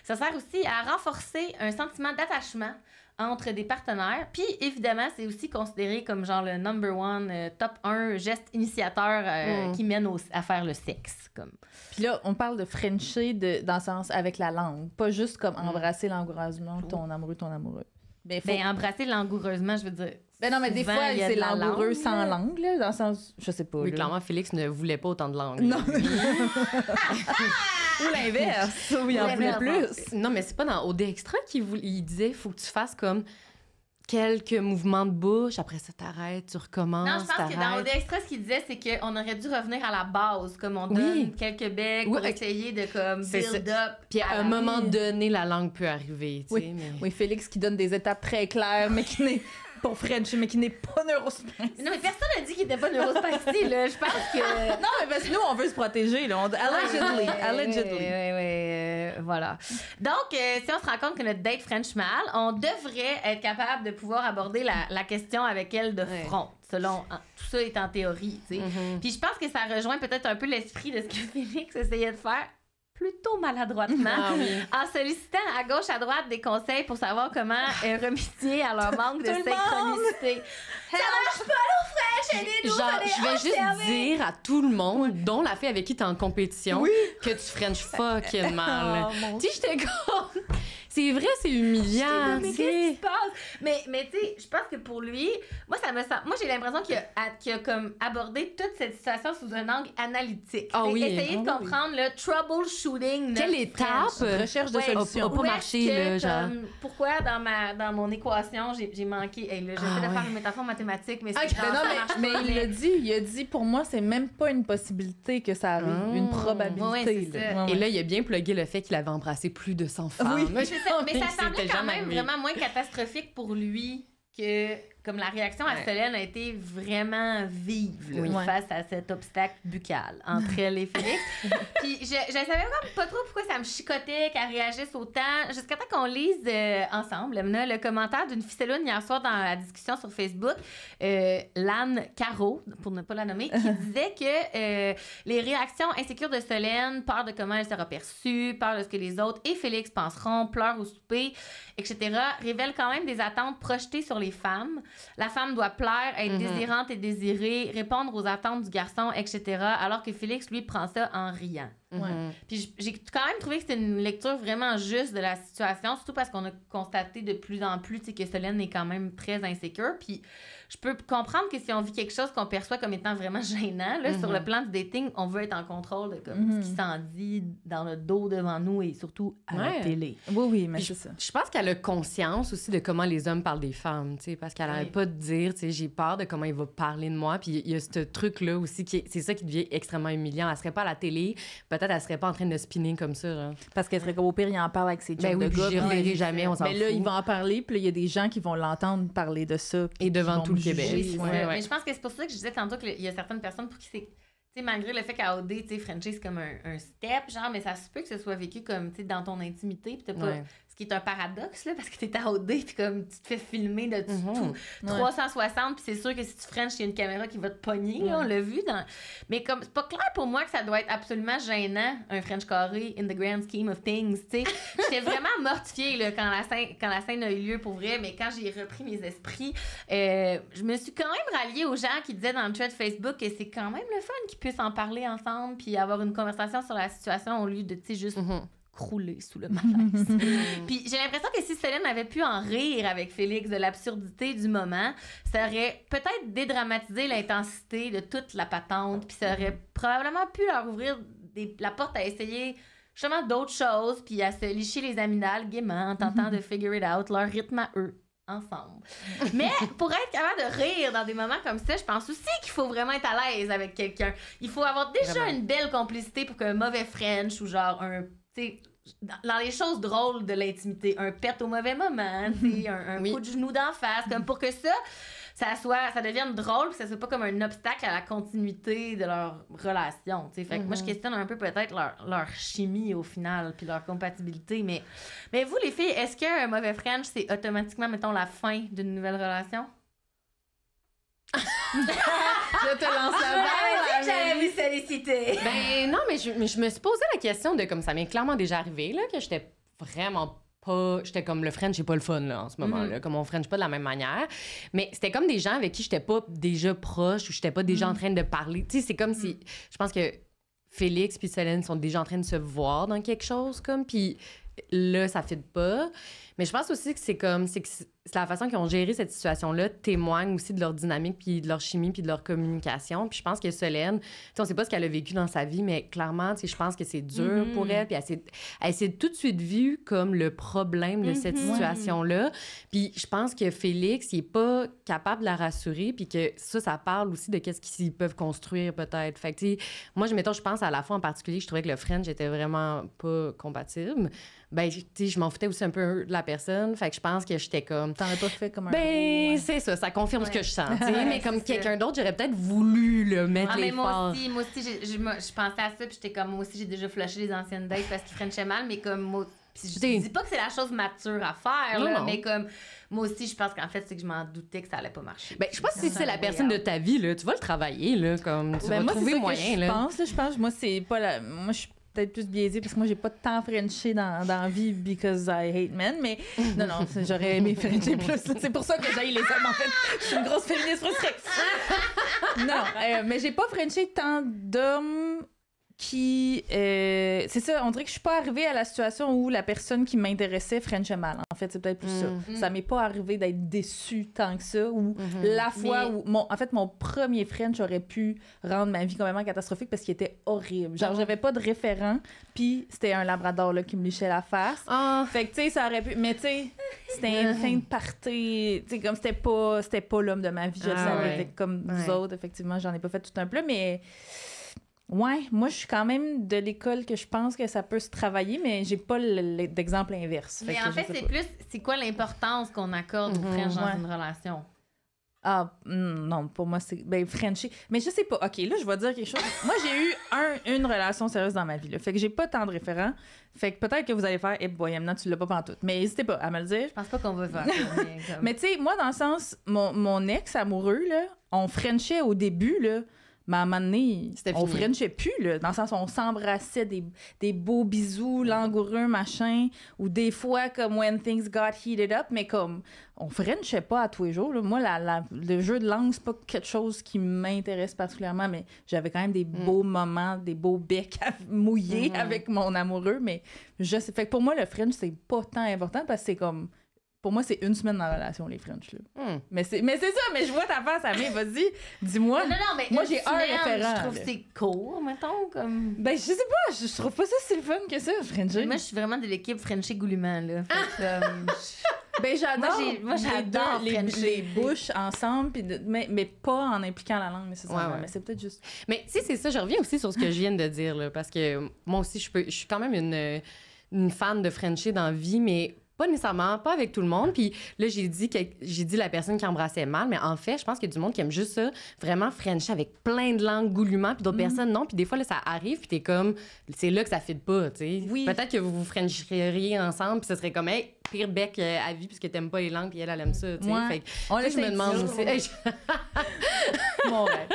Ça sert aussi à renforcer un sentiment d'attachement entre des partenaires. Puis, évidemment, c'est aussi considéré comme genre le number one, top 1 geste initiateur qui mène à faire le sexe. Comme. Puis là, on parle de Frencher dans le sens avec la langue, pas juste comme embrasser langoureusement ton amoureux. Ben, embrasser langoureusement, je veux dire... Ben non, mais des souvent, fois, il y a c'est de la langoureux langue, sans langue, là, dans le sens... Je sais pas. Oui, là. clairement, Félix ne voulait pas autant de langue. Non. Ou l'inverse. Ou il en voulait plus. Non, mais c'est pas dans OD Extra il disait faut que tu fasses comme quelques mouvements de bouche, après ça t'arrêtes, tu recommences. Non, je pense que dans OD Extra, ce qu'il disait, c'est qu'on aurait dû revenir à la base, comme on donne quelques becs pour essayer de comme build up. Puis à un moment donné, la langue peut arriver. Tu sais, oui, Félix qui donne des étapes très claires, mais qui n'est pour French, mais qui n'est pas neurospicy. Non, mais personne n'a dit qu'il n'était pas neurospicy, là. Je pense que... Non, mais parce que nous, on veut se protéger, là. Allegedly. Oui, voilà. Donc, si on se rend compte que notre date French mal, on devrait être capable de pouvoir aborder la question avec elle de front, selon... Tout ça est en théorie, tu sais. Puis je pense que ça rejoint peut-être un peu l'esprit de ce que Félix essayait de faire plutôt maladroitement, en sollicitant à gauche, à droite des conseils pour savoir comment remédier à leur manque de synchronicité. Ça marche pas, l'eau fraîche, aidez-nous, je vais juste dire à tout le monde, dont la fille avec qui t'es en compétition, que tu French fucking mal. Tu sais, j'étais comme... C'est vrai, c'est humiliant. Mais qu'est-ce qui se passe? Mais tu sais, je pense que pour lui, moi j'ai l'impression qu'il a comme abordé toute cette situation sous un angle analytique. Essayer de comprendre le troubleshooting. Quelle étape? Recherche de solution. Pas marché, là, genre. Pourquoi dans mon équation, j'ai manqué... J'essaie de faire une métaphore mathématique, mais c'est mais il a dit, pour moi, c'est même pas une possibilité que ça arrive, une probabilité. Et là, il a bien plugué le fait qu'il avait embrassé plus de 100 femmes. Oui. Mais ça semblait quand même vraiment moins catastrophique pour lui que comme la réaction à Solène a été vraiment vive face à cet obstacle buccal entre elle et Félix. Puis je savais même pas trop pourquoi ça me chicotait qu'elle réagisse autant, jusqu'à temps qu'on lise ensemble le commentaire d'une ficelloune hier soir dans la discussion sur Facebook, Lane Caro, pour ne pas la nommer, qui disait que les réactions insécures de Solène, peur de comment elle sera perçue, peur de ce que les autres et Félix penseront, pleurs au souper, etc., révèlent quand même des attentes projetées sur les femmes. La femme doit plaire, être désirante et désirée, répondre aux attentes du garçon, etc., alors que Félix, lui, prend ça en riant. Puis j'ai quand même trouvé que c'était une lecture vraiment juste de la situation, surtout parce qu'on a constaté de plus en plus que Solène est quand même très insécure. Puis je peux comprendre que si on vit quelque chose qu'on perçoit comme étant vraiment gênant, là, sur le plan du dating, on veut être en contrôle de comme, ce qui s'en dit dans le dos devant nous et surtout à la télé. Oui, mais c'est ça. Je pense qu'elle a conscience aussi de comment les hommes parlent des femmes, tu sais, parce qu'elle n'arrête pas de dire, tu sais, j'ai peur de comment il va parler de moi. Puis il y a ce truc-là aussi, c'est ça qui devient extrêmement humiliant. Elle serait pas à la télé, peut-être elle serait pas en train de spinner comme ça. Genre. Parce qu'elle serait comme au pire, il en parle avec ses chums de gars. J'y reverrai jamais, on s'en fout. Mais là, il va en parler, puis il y a des gens qui vont l'entendre parler de ça. Et devant tout le Québec. Mais je pense que c'est pour ça que je disais tantôt qu'il y a certaines personnes pour qui c'est... Tu sais, malgré le fait qu'à OD, tu sais, Frenchie, c'est comme un step, genre, mais ça se peut que ce soit vécu comme, tu sais, dans ton intimité, puis t'as pas... Ce qui est un paradoxe, là, parce que t'es à OD, puis comme, tu te fais filmer de tout 360, puis c'est sûr que si tu French, il y a une caméra qui va te pogner, là, on l'a vu dans... Mais comme, c'est pas clair pour moi que ça doit être absolument gênant, un French carré, in the grand scheme of things, tu sais. J'étais vraiment mortifiée, là, quand la scène a eu lieu, pour vrai, mais quand j'ai repris mes esprits, je me suis quand même ralliée aux gens qui disaient dans le thread Facebook que c'est quand même le fun qu'ils puissent en parler ensemble, puis avoir une conversation sur la situation au lieu de, tu sais, juste... crouler sous le malaise. Puis j'ai l'impression que si Solène avait pu en rire avec Félix de l'absurdité du moment, ça aurait peut-être dédramatisé l'intensité de toute la patente, puis ça aurait probablement pu leur ouvrir la porte à essayer justement d'autres choses, puis à se licher les amygdales gaiement en tentant de figure it out, leur rythme à eux. Ensemble. Mais pour être capable de rire dans des moments comme ça, je pense aussi qu'il faut vraiment être à l'aise avec quelqu'un. Il faut avoir déjà une belle complicité pour qu'un mauvais French ou genre un... T'sais, dans les choses drôles de l'intimité, un pet au mauvais moment, un coup de genou d'en face, comme pour que ça devienne drôle, que ça soit pas comme un obstacle à la continuité de leur relation. Fait que moi, je questionne un peu peut-être leur chimie au final, puis leur compatibilité. Mais vous, les filles, est-ce qu'un mauvais French, c'est automatiquement, mettons, la fin d'une nouvelle relation? Je te lance la balle! que j'allais vous solliciter. Ben non, mais je me suis posé la question de comme ça m'est clairement déjà arrivé, là, que j'étais vraiment pas... J'étais comme le French, j'ai pas le fun, là, en ce moment-là. Comme on French pas de la même manière. Mais c'était comme des gens avec qui j'étais pas déjà proche ou j'étais pas déjà en train de parler. Tu sais, c'est comme si... Je pense que Félix puis Solène sont déjà en train de se voir dans quelque chose, comme, puis là, ça fit pas. Mais je pense aussi que c'est la façon qu'ils ont géré cette situation-là témoigne aussi de leur dynamique, puis de leur chimie, puis de leur communication. Puis je pense que Solène, tu sais, on sait pas ce qu'elle a vécu dans sa vie, mais clairement, tu sais, je pense que c'est dur pour elle. Puis elle s'est tout de suite vue comme le problème de cette situation-là. Puis je pense que Félix, il est pas capable de la rassurer, puis que ça parle aussi de qu'est-ce qu'ils peuvent construire peut-être. Fait que, tu sais, moi, je pense à la fois en particulier, je trouvais que le French était vraiment pas compatible. Ben, tu sais, je m'en foutais aussi un peu de la personne. Fait que je pense que j'étais comme... T'en as pas fait comme un... Ben, c'est ça confirme ce que je sens, tu sais. Mais comme quelqu'un d'autre, j'aurais peut-être voulu le mettre les moi aussi, je pensais à ça, puis j'étais comme, moi aussi, j'ai déjà flashé les anciennes dates parce qu'ils frenchaient mal, mais comme, moi, puis je dis pas que c'est la chose mature à faire, là, non. mais comme, moi aussi, je pense qu'en fait, c'est que je m'en doutais que ça allait pas marcher. Ben, je pense que si c'est la personne de ta vie, là, tu vas le travailler, là, comme, tu vas trouver moyen, là. Je pense, moi, c'est pas la... Moi, je suis peut-être plus biaisée parce que moi, j'ai pas de temps frenché dans la vie because I hate men, mais non, j'aurais aimé frencher plus. C'est pour ça que j'aille les hommes, en fait. Je suis une grosse féministe frustrée. Non, mais j'ai pas frenché tant d'hommes qui... c'est ça, on dirait que je suis pas arrivée à la situation où la personne qui m'intéressait frenchait mal. En fait, c'est peut-être plus ça. Ça m'est pas arrivé d'être déçue tant que ça, ou la fois où... mon premier French aurait pu rendre ma vie complètement catastrophique parce qu'il était horrible. Genre, j'avais pas de référent, puis c'était un labrador là, qui me lichait la face. Fait que, tu sais, ça aurait pu... Mais, tu sais, c'était une fin de party. Tu sais, comme c'était pas l'homme de ma vie, je le savais, comme vous autres. Effectivement, j'en ai pas fait tout un plat, mais... Ouais, moi, je suis quand même de l'école que je pense que ça peut se travailler, mais j'ai pas d'exemple inverse. Mais en fait, c'est plus, c'est quoi l'importance qu'on accorde au French dans une relation? Ah, non, pour moi, c'est... Ben, Frenchie. Mais je sais pas. OK, là, je vais dire quelque chose. Moi, j'ai eu une relation sérieuse dans ma vie, là. Fait que j'ai pas tant de référents. Fait que peut-être que vous allez faire, eh boy, maintenant, tu l'as pas pantoute. Mais n'hésitez pas à me le dire. Je pense pas qu'on va faire ça. Mais tu sais, moi, dans le sens, mon ex amoureux, là, on Frenchait au début, là. Mais à un moment donné, on frenchait plus, là. Dans le sens où on s'embrassait, des beaux bisous langoureux, machin. Ou des fois, comme when things got heated up, mais comme on frenchait pas à tous les jours, là. Moi, le jeu de langue, c'est pas quelque chose qui m'intéresse particulièrement, mais j'avais quand même des beaux moments, des beaux becs à mouiller avec mon amoureux. Mais je sais. Fait que pour moi, le French, c'est pas tant important parce que c'est comme... Pour moi, c'est une semaine dans la relation, les French, là. Mais c'est ça, mais je vois ta face, Amé, vas-y, dis-moi. Non, mais moi, j'ai un référent. Je trouve que c'est court, mettons, comme... Ben, je sais pas, je trouve pas ça si le fun que ça, Frenchie. Moi, je suis vraiment de l'équipe Frenchie Gouliment, là. Ben, j'adore. Moi, j'adore les bouches ensemble, mais pas en impliquant la langue nécessairement. Mais c'est peut-être juste... Mais, tu sais, c'est ça, je reviens aussi sur ce que je viens de dire, là, parce que moi aussi, je suis quand même une fan de Frenchie dans la vie, mais... Pas nécessairement, pas avec tout le monde. Puis là, j'ai dit la personne qui embrassait mal, mais en fait, je pense qu'il y a du monde qui aime juste ça, vraiment Frencher avec plein de langues goulûment, puis d'autres personnes non. Puis des fois, là, ça arrive, puis t'es comme, c'est là que ça fit pas, tu sais. Oui. Peut-être que vous Frencheriez ensemble, puis ce serait comme, hey, pire bec à vie, puisque t'aimes pas les langues, puis elle aime ça, tu sais. Ouais. Fait que, je me demande aussi. Hey, Mon rêve.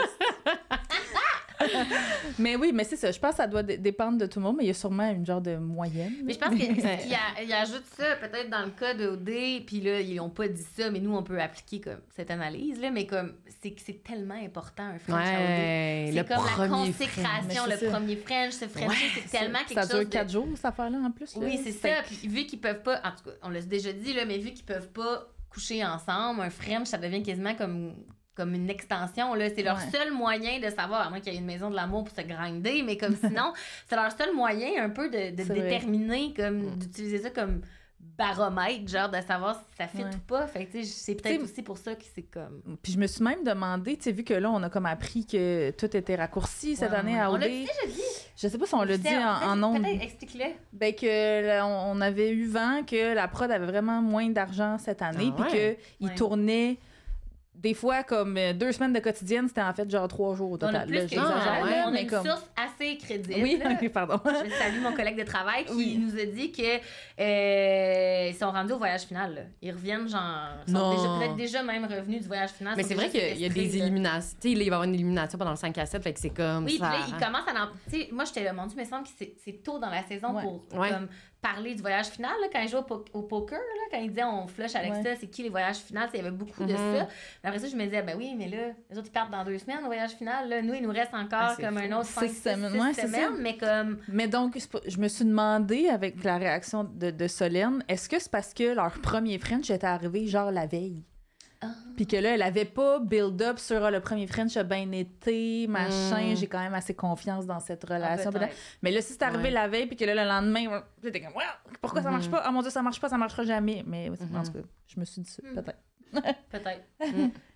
Mais oui, mais c'est ça. Je pense que ça doit dépendre de tout le monde, mais il y a sûrement une genre de moyenne. Mais je pense qu'il ajoute ça, peut-être dans le cas d'OD, puis là, ils n'ont pas dit ça, mais nous, on peut appliquer comme cette analyse, là, mais comme, c'est que c'est tellement important, un French à OD. C'est comme la consécration, le premier French, ce French, c'est tellement quelque chose. Ça dure 4 jours, cette affaire-là, en plus. Oui, c'est ça. Puis vu qu'ils peuvent pas, en tout cas, on l'a déjà dit, là, mais vu qu'ils peuvent pas coucher ensemble, un French, ça devient quasiment comme une extension, là. C'est leur seul moyen de savoir, à moins qu'il y ait une maison de l'amour pour se grinder, mais comme sinon, c'est leur seul moyen un peu de déterminer, comme, d'utiliser ça comme baromètre, genre de savoir si ça fit ou pas. Fait que, tu sais, c'est peut-être aussi pour ça que c'est comme... Puis je me suis même demandé, tu sais, vu que là, on a comme appris que tout était raccourci cette année à OD. On l'a déjà dit. Je sais pas si on l'a dit en ondes. Peut-être, explique-le. Ben que on avait eu vent que la prod avait vraiment moins d'argent cette année, puis qu'ils tournaient des fois, comme 2 semaines de quotidienne, c'était en fait genre 3 jours au On a total. plus Là, que j'exagère, ça. là, On a mais une comme... source assez crédible. Oui, là. pardon. Je salue mon collègue de travail qui nous a dit que ils sont rendus au voyage final. Là. Ils reviennent genre... Non. Peut-être déjà même revenus du voyage final. Mais sont c'est vrai déjà qu'il y a des séquestrés, là. éliminations. Tu sais, il va y avoir une élimination pendant le 5 à 7, fait que c'est comme Oui, ça. puis là, il commence à... Tu sais, moi, j'étais là, mon Dieu, il me semble que c'est tôt dans la saison Ouais. pour Ouais. comme, parler du voyage final. Là, quand il jouait au poker, là, quand il disait on flush avec Ouais. ça, c'est qui les voyages finaux? Il y avait beaucoup de ça. Mais après ça, je me disais, ben oui, mais là, les autres, ils partent dans 2 semaines au voyage final. Là. Nous, il nous reste encore c'est comme fou. un autre 5 6 semaines. Ouais, c'est ça. mais comme... Mais donc, je me suis demandé, avec la réaction de Solène, est-ce que c'est parce que leur premier French était arrivé genre la veille? Puis que là, elle avait pas build-up sur le premier French a bien été, machin, j'ai quand même assez confiance dans cette relation. peut-être. Mais là, si c'est arrivé Ouais. la veille, puis que là, le lendemain, j'étais comme, pourquoi ça marche pas? Ah mon Dieu, ça marche pas, ça marchera jamais. Mais en tout cas, je me suis dit ça, peut-être. Peut-être.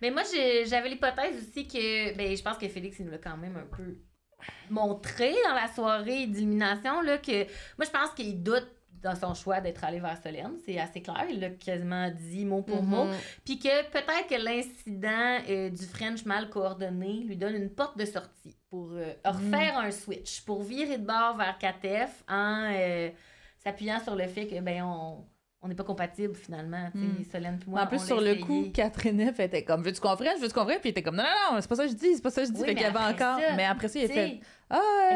Mais moi, j'avais l'hypothèse aussi que... Ben, je pense que Félix, il nous l'a quand même un peu montré dans la soirée d'élimination, là, que... Moi, je pense qu'il doute dans son choix d'être allé vers Solène. C'est assez clair. Il l'a quasiment dit mot pour mot. Puis que peut-être que l'incident du French mal coordonné lui donne une porte de sortie pour refaire un switch, pour virer de bord vers KTF en s'appuyant sur le fait que, ben, on n'est pas compatible finalement. Tu sais, Solène puis moi, En plus, on sur l'a le coup, essayé. Catherine F était comme, veux-tu qu'on French? Veux-tu qu'on French? Puis il était comme, non, c'est pas ça que je dis, c'est pas ça que je dis. Oui, fait qu'il y mais avait après encore. ça, Mais après ça, il a tu fait, sais,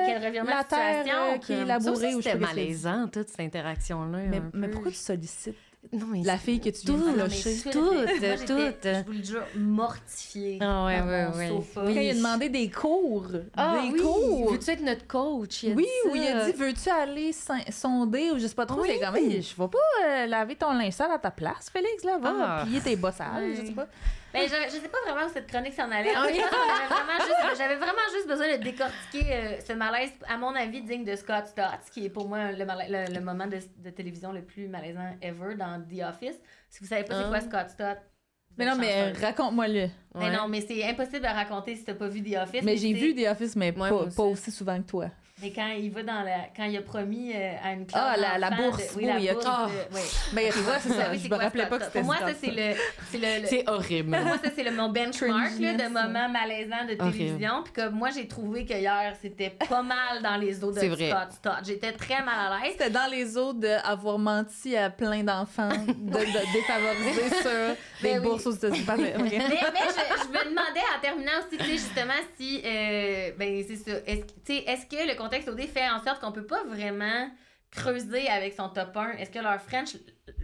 quel revirement la de situation, terre qui est comme- labourée. ou je sais C'était pas qu'est-ce qu'elle dit. malaisant, toute cette interaction-là. Mais pourquoi tu sollicites Non, mais la fille que tu tout, viens de Ah non, mais flusher? tout, Toutes, moi, j'étais, toutes. je vous le jure, mortifiée. Ah ouais, dans ouais, mon ouais. sofa. Quand il a demandé des cours. Ah, des oui. cours. Veux-tu être notre coach? Il a Oui, dit où il a ça. dit, veux-tu aller sonder ou je sais pas trop. Oui. C'est comme, hey, je vais pas laver ton linge sale à ta place, Félix, là. Va Ah. plier tes bas sales, Ouais. je sais pas. Ben, je sais pas vraiment où cette chronique s'en allait. Ah oui. J'avais vraiment juste besoin de décortiquer ce malaise, à mon avis, digne de Scott Stotts, qui est pour moi le moment de télévision le plus malaisant ever dans The Office. Si vous savez pas c'est quoi Scott Stott, vous Mais êtes non, mais chanceuse. raconte-moi-le. Mais non, mais c'est impossible à raconter si t'as pas vu The Office. Mais j'ai c'est- vu The Office, mais Ouais, moi pas, aussi. pas aussi souvent que toi. Mais quand il va quand il a promis à une classe Ah, la d'enfants bourse. oui, la Oui, ok. bourse. Ah. Oui. Mais tu vois, c'est Vous ça. savez, Je c'est me quoi rappelais Scott pas que Stott? c'était Pour moi, ça, Scott. c'est le C'est horrible. Pour moi, ça, c'est mon benchmark là, de Cringiness. moments malaisants de télévision. Puis que moi, j'ai trouvé que hier, c'était pas mal dans les eaux de C'est vrai. Scott Stott. J'étais très mal à l'aise. C'était dans les eaux d'avoir menti à plein d'enfants de défavorisés sur des Ben oui. bourses aux États-Unis. Parfait, ok. Mais je me demandais en terminant aussi, tu sais, justement, si. Ben, c'est ça. Est-ce que le contexte OD fait en sorte qu'on peut pas vraiment creuser avec son top 1? Est-ce que leur French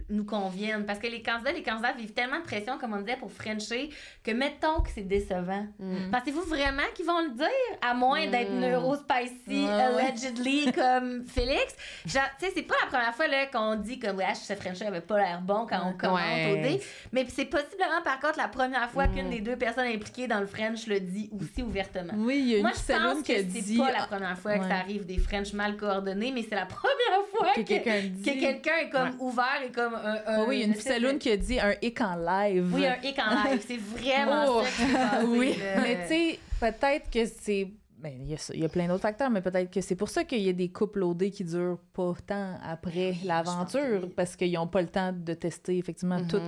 nous conviennent? Parce que les candidats vivent tellement de pression, comme on disait, pour Frencher, que mettons que c'est décevant. Pensez-vous vraiment qu'ils vont le dire? À moins d'être neuro-spicy, Ouais. allegedly, comme Félix. Genre, tu sais, c'est pas la première fois là, qu'on dit que ouais, ce Frencher avait pas l'air bon quand on commente Ouais. OD. Mais c'est possiblement, par contre, la première fois qu'une des deux personnes impliquées dans le French le dit aussi ouvertement. Oui, il y a Moi, une je Saloon pense qui que a c'est dit pas la première fois que ouais. ça arrive des French mal coordonnés, mais c'est la première fois que quelqu'un dit. que quelqu'un est comme ouvert et comme un Ah oui, il y a une espèce de- Saloon qui a dit un hic en live. Oui, un hic en live. C'est vraiment Oh. ça qui s'est passé, Oui, là. mais tu sais, peut-être que c'est. Ben, il y a ça, il y a plein d'autres facteurs, mais peut-être que c'est pour ça qu'il y a des couples OD qui durent pas tant après l'aventure, je pense que oui. parce qu'ils n'ont pas le temps de tester effectivement toute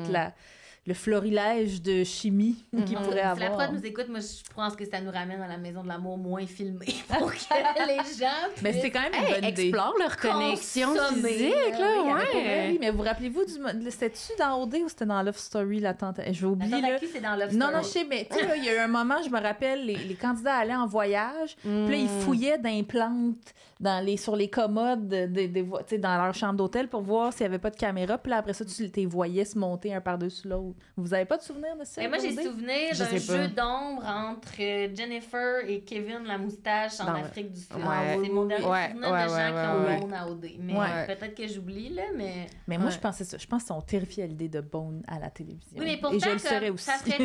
le florilège de chimie qu'ils pourraient Si la avoir. prod nous écoute, moi, je pense que ça nous ramène à la maison de l'amour moins filmée pour que les gens Mais puissent- c'est quand même une Hey, bonne idée. explore leur connexion Consommer, physique, oui, là, il y avait ouais. Oui, mais vous rappelez-vous c'était-tu dans OD ou c'était dans Love Story, la tante? Je vais oublier, Attends, là. la cul, c'est dans Love Non, Story. non, je sais, mais tu sais, là, il y a eu un moment, je me rappelle, les candidats allaient en voyage, puis là, ils fouillaient dans les plantes, sur les commodes, tu sais, dans leur chambre d'hôtel pour voir s'il n'y avait pas de caméra, puis là, après ça, tu les voyais se monter un par-dessus l'autre. Vous avez pas de souvenir de ça? Mais moi, j'ai OD? souvenir Je d'un sais pas. jeu d'ombre entre Jennifer et Kevin la moustache en Dans- Afrique du Sud. Ouais. C'est mon dernier Ouais, souvenir ouais, de gens ouais, qui ont ouais. Bone à OD. Mais Ouais. peut-être que j'oublie, là, mais... Mais moi, Ouais. je pensais ça. Je pense qu'ils sont terrifiés à l'idée de Bone à la télévision. Oui, mais Et pourtant, je le serais aussi. ça serait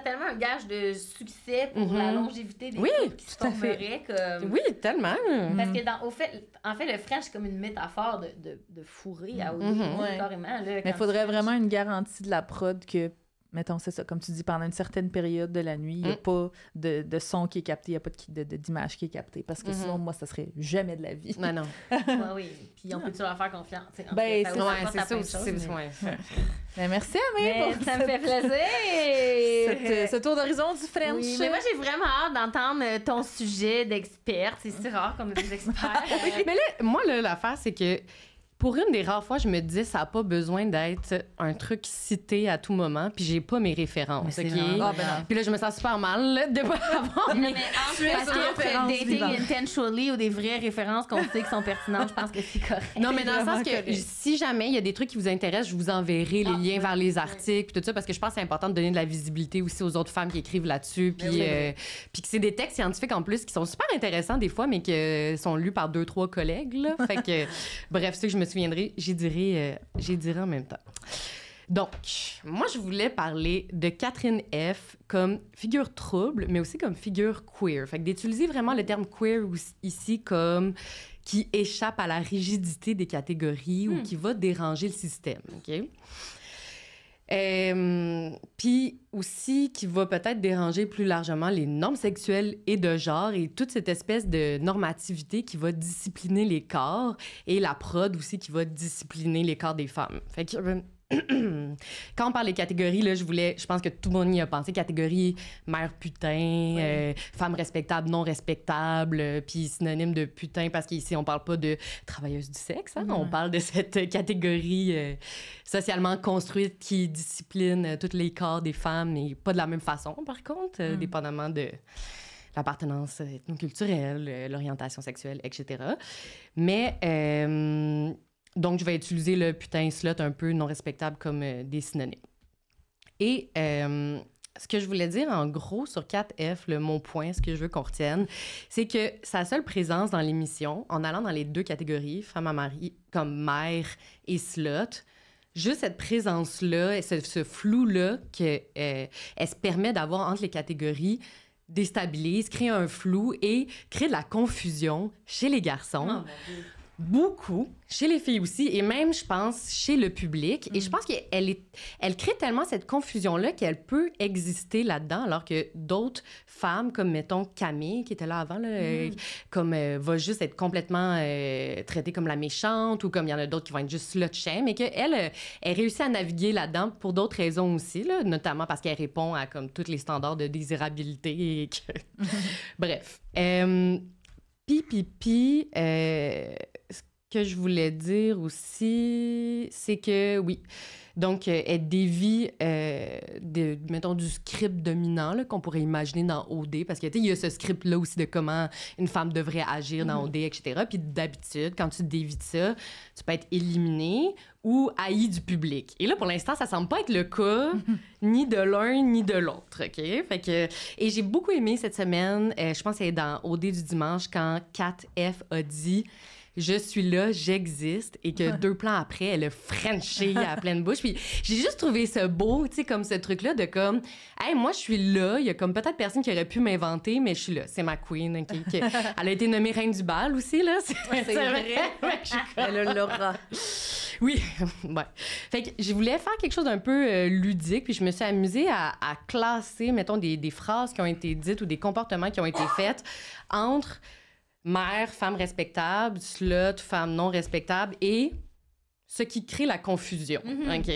tellement un gage de succès pour la longévité des Oui, couples qui se tout à fait. formeraient. Comme... Oui, tellement. Parce que, en fait, le French, c'est comme une métaphore de fourrer à OD, Mhm. Ouais. carrément. Là, Mais quand il faudrait tu- vraiment une garantie de la prod que mettons, c'est ça, comme tu dis, pendant une certaine période de la nuit, il n'y a pas de son qui est capté, il n'y a pas d'image qui est captée. Parce que sinon, moi, ça serait jamais de la vie. Non. Oui. Puis on peut-tu leur faire confiance? Ben, c'est ça aussi. Merci, Amé, pour ça me fait plaisir. ce tour d'horizon du French. Oui, mais moi, j'ai vraiment hâte d'entendre ton sujet d'experte. C'est si rare comme des experts. Mais là, moi, l'affaire, c'est que pour une des rares fois, je me dis ça n'a pas besoin d'être un truc cité à tout moment, puis j'ai pas mes références. Mais Puis là, je me sens super mal là, de pas avoir mes... entre dating intentionally ou des vraies références qu'on sait qui sont pertinentes, je pense que c'est correct. Non, mais dans le sens que si jamais il y a des trucs qui vous intéressent, je vous enverrai les liens vers les articles, puis tout ça, parce que je pense que c'est important de donner de la visibilité aussi aux autres femmes qui écrivent là-dessus, puis que c'est des textes scientifiques en plus qui sont super intéressants des fois, mais qui sont lus par 2-3 collègues. Là. Fait que, bref, c'est que je me souviendrai, j'y dirai en même temps. Donc, moi, je voulais parler de Catherine F. comme figure trouble, mais aussi comme figure queer. Fait que d'utiliser vraiment le terme queer ici comme qui échappe à la rigidité des catégories ou qui va déranger le système, OK? Puis aussi qui va peut-être déranger plus largement les normes sexuelles et de genre et toute cette espèce de normativité qui va discipliner les corps et la prod aussi qui va discipliner les corps des femmes. Fait que quand on parle des catégories, là, je pense que tout le monde y a pensé. Catégorie mère putain, femme respectable, non respectable, puis synonyme de putain parce qu'ici, on parle pas de travailleuse du sexe. Hein? On parle de cette catégorie socialement construite qui discipline tous les corps des femmes, mais pas de la même façon, par contre, dépendamment de l'appartenance ethnoculturelle, l'orientation sexuelle, etc. Mais... donc, je vais utiliser le putain slot un peu non respectable comme des synonymes. Et ce que je voulais dire en gros sur 4F, mon point, ce que je veux qu'on retienne, c'est que sa seule présence dans l'émission, en allant dans les deux catégories, femme à mari, comme mère et slot, juste cette présence-là, et ce flou-là qu'elle se permet d'avoir entre les catégories, déstabilise, crée un flou et crée de la confusion chez les garçons. Beaucoup, chez les filles aussi, et même, je pense, chez le public. Et je pense qu'elle crée tellement cette confusion-là qu'elle peut exister là-dedans, alors que d'autres femmes, comme, mettons, Camille, qui était là avant, là, comme va juste être complètement traitée comme la méchante, ou comme il y en a d'autres qui vont être juste slut-shame, et qu'elle elle réussit à naviguer là-dedans pour d'autres raisons aussi, là, notamment parce qu'elle répond à comme tous les standards de désirabilité. Et que... Bref. Ce que je voulais dire aussi, c'est que, oui, donc, elle dévie, mettons, du script dominant là, qu'on pourrait imaginer dans OD, parce qu'il y a ce script-là aussi de comment une femme devrait agir dans OD, etc. Puis d'habitude, quand tu dévies de ça, tu peux être éliminé ou haï du public. Et là, pour l'instant, ça semble pas être le cas ni de l'un ni de l'autre, OK? Fait que... Et j'ai beaucoup aimé cette semaine, je pense qu'elle est dans OD du dimanche, quand 4F a dit... je suis là, j'existe, et que 2 plans après, elle a frenché à pleine bouche. Puis j'ai juste trouvé ça beau, tu sais, comme ce truc-là de comme, hey, moi, je suis là, il y a comme peut-être personne qui aurait pu m'inventer, mais je suis là, c'est ma queen, OK? Elle a été nommée reine du bal aussi, là. C'est vrai. Elle a l'aura. Oui, ouais. Fait que je voulais faire quelque chose d'un peu ludique, puis je me suis amusée à classer, mettons, des phrases qui ont été dites ou des comportements qui ont été faits entre mère, femme respectable, slut, femme non respectable et ce qui crée la confusion. OK?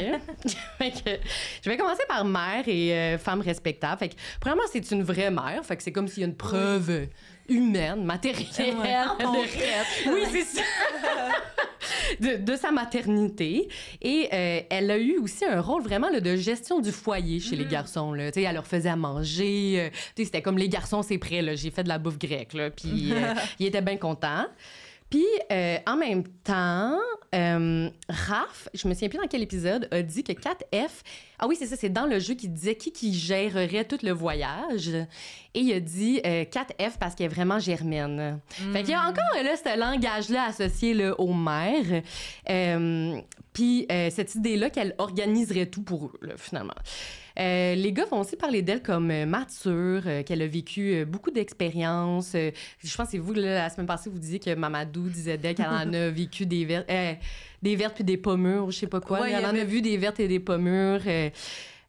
Fait que, je vais commencer par mère et femme respectable. Fait que, premièrement, c'est une vraie mère. Fait que c'est comme s'il y a une preuve humaine, matérielle. Oui, c'est ça. de sa maternité. Et elle a eu aussi un rôle vraiment là, de gestion du foyer chez les garçons. Là. Elle leur faisait à manger. C'était comme les garçons, c'est prêt. Là. J'ai fait de la bouffe grecque. Là, puis ils étaient bien contents. Puis, en même temps, Raph, je me souviens plus dans quel épisode, a dit que 4F... Ah oui, c'est ça, c'est dans le jeu qu'il disait qui gérerait tout le voyage. Et il a dit 4F parce qu'elle est vraiment germaine. Fait qu'il y a encore là, ce langage-là associé là, aux mères. Puis cette idée-là qu'elle organiserait tout pour eux, là, finalement. Les gars vont aussi parler d'elle comme mature, qu'elle a vécu beaucoup d'expériences. Je pense que c'est vous, là, la semaine passée, vous disiez que Mamadou disait d'elle qu'elle en a vécu des vertes puis des pommures, je sais pas quoi. Ouais, elle en a vu des vertes et des pommures.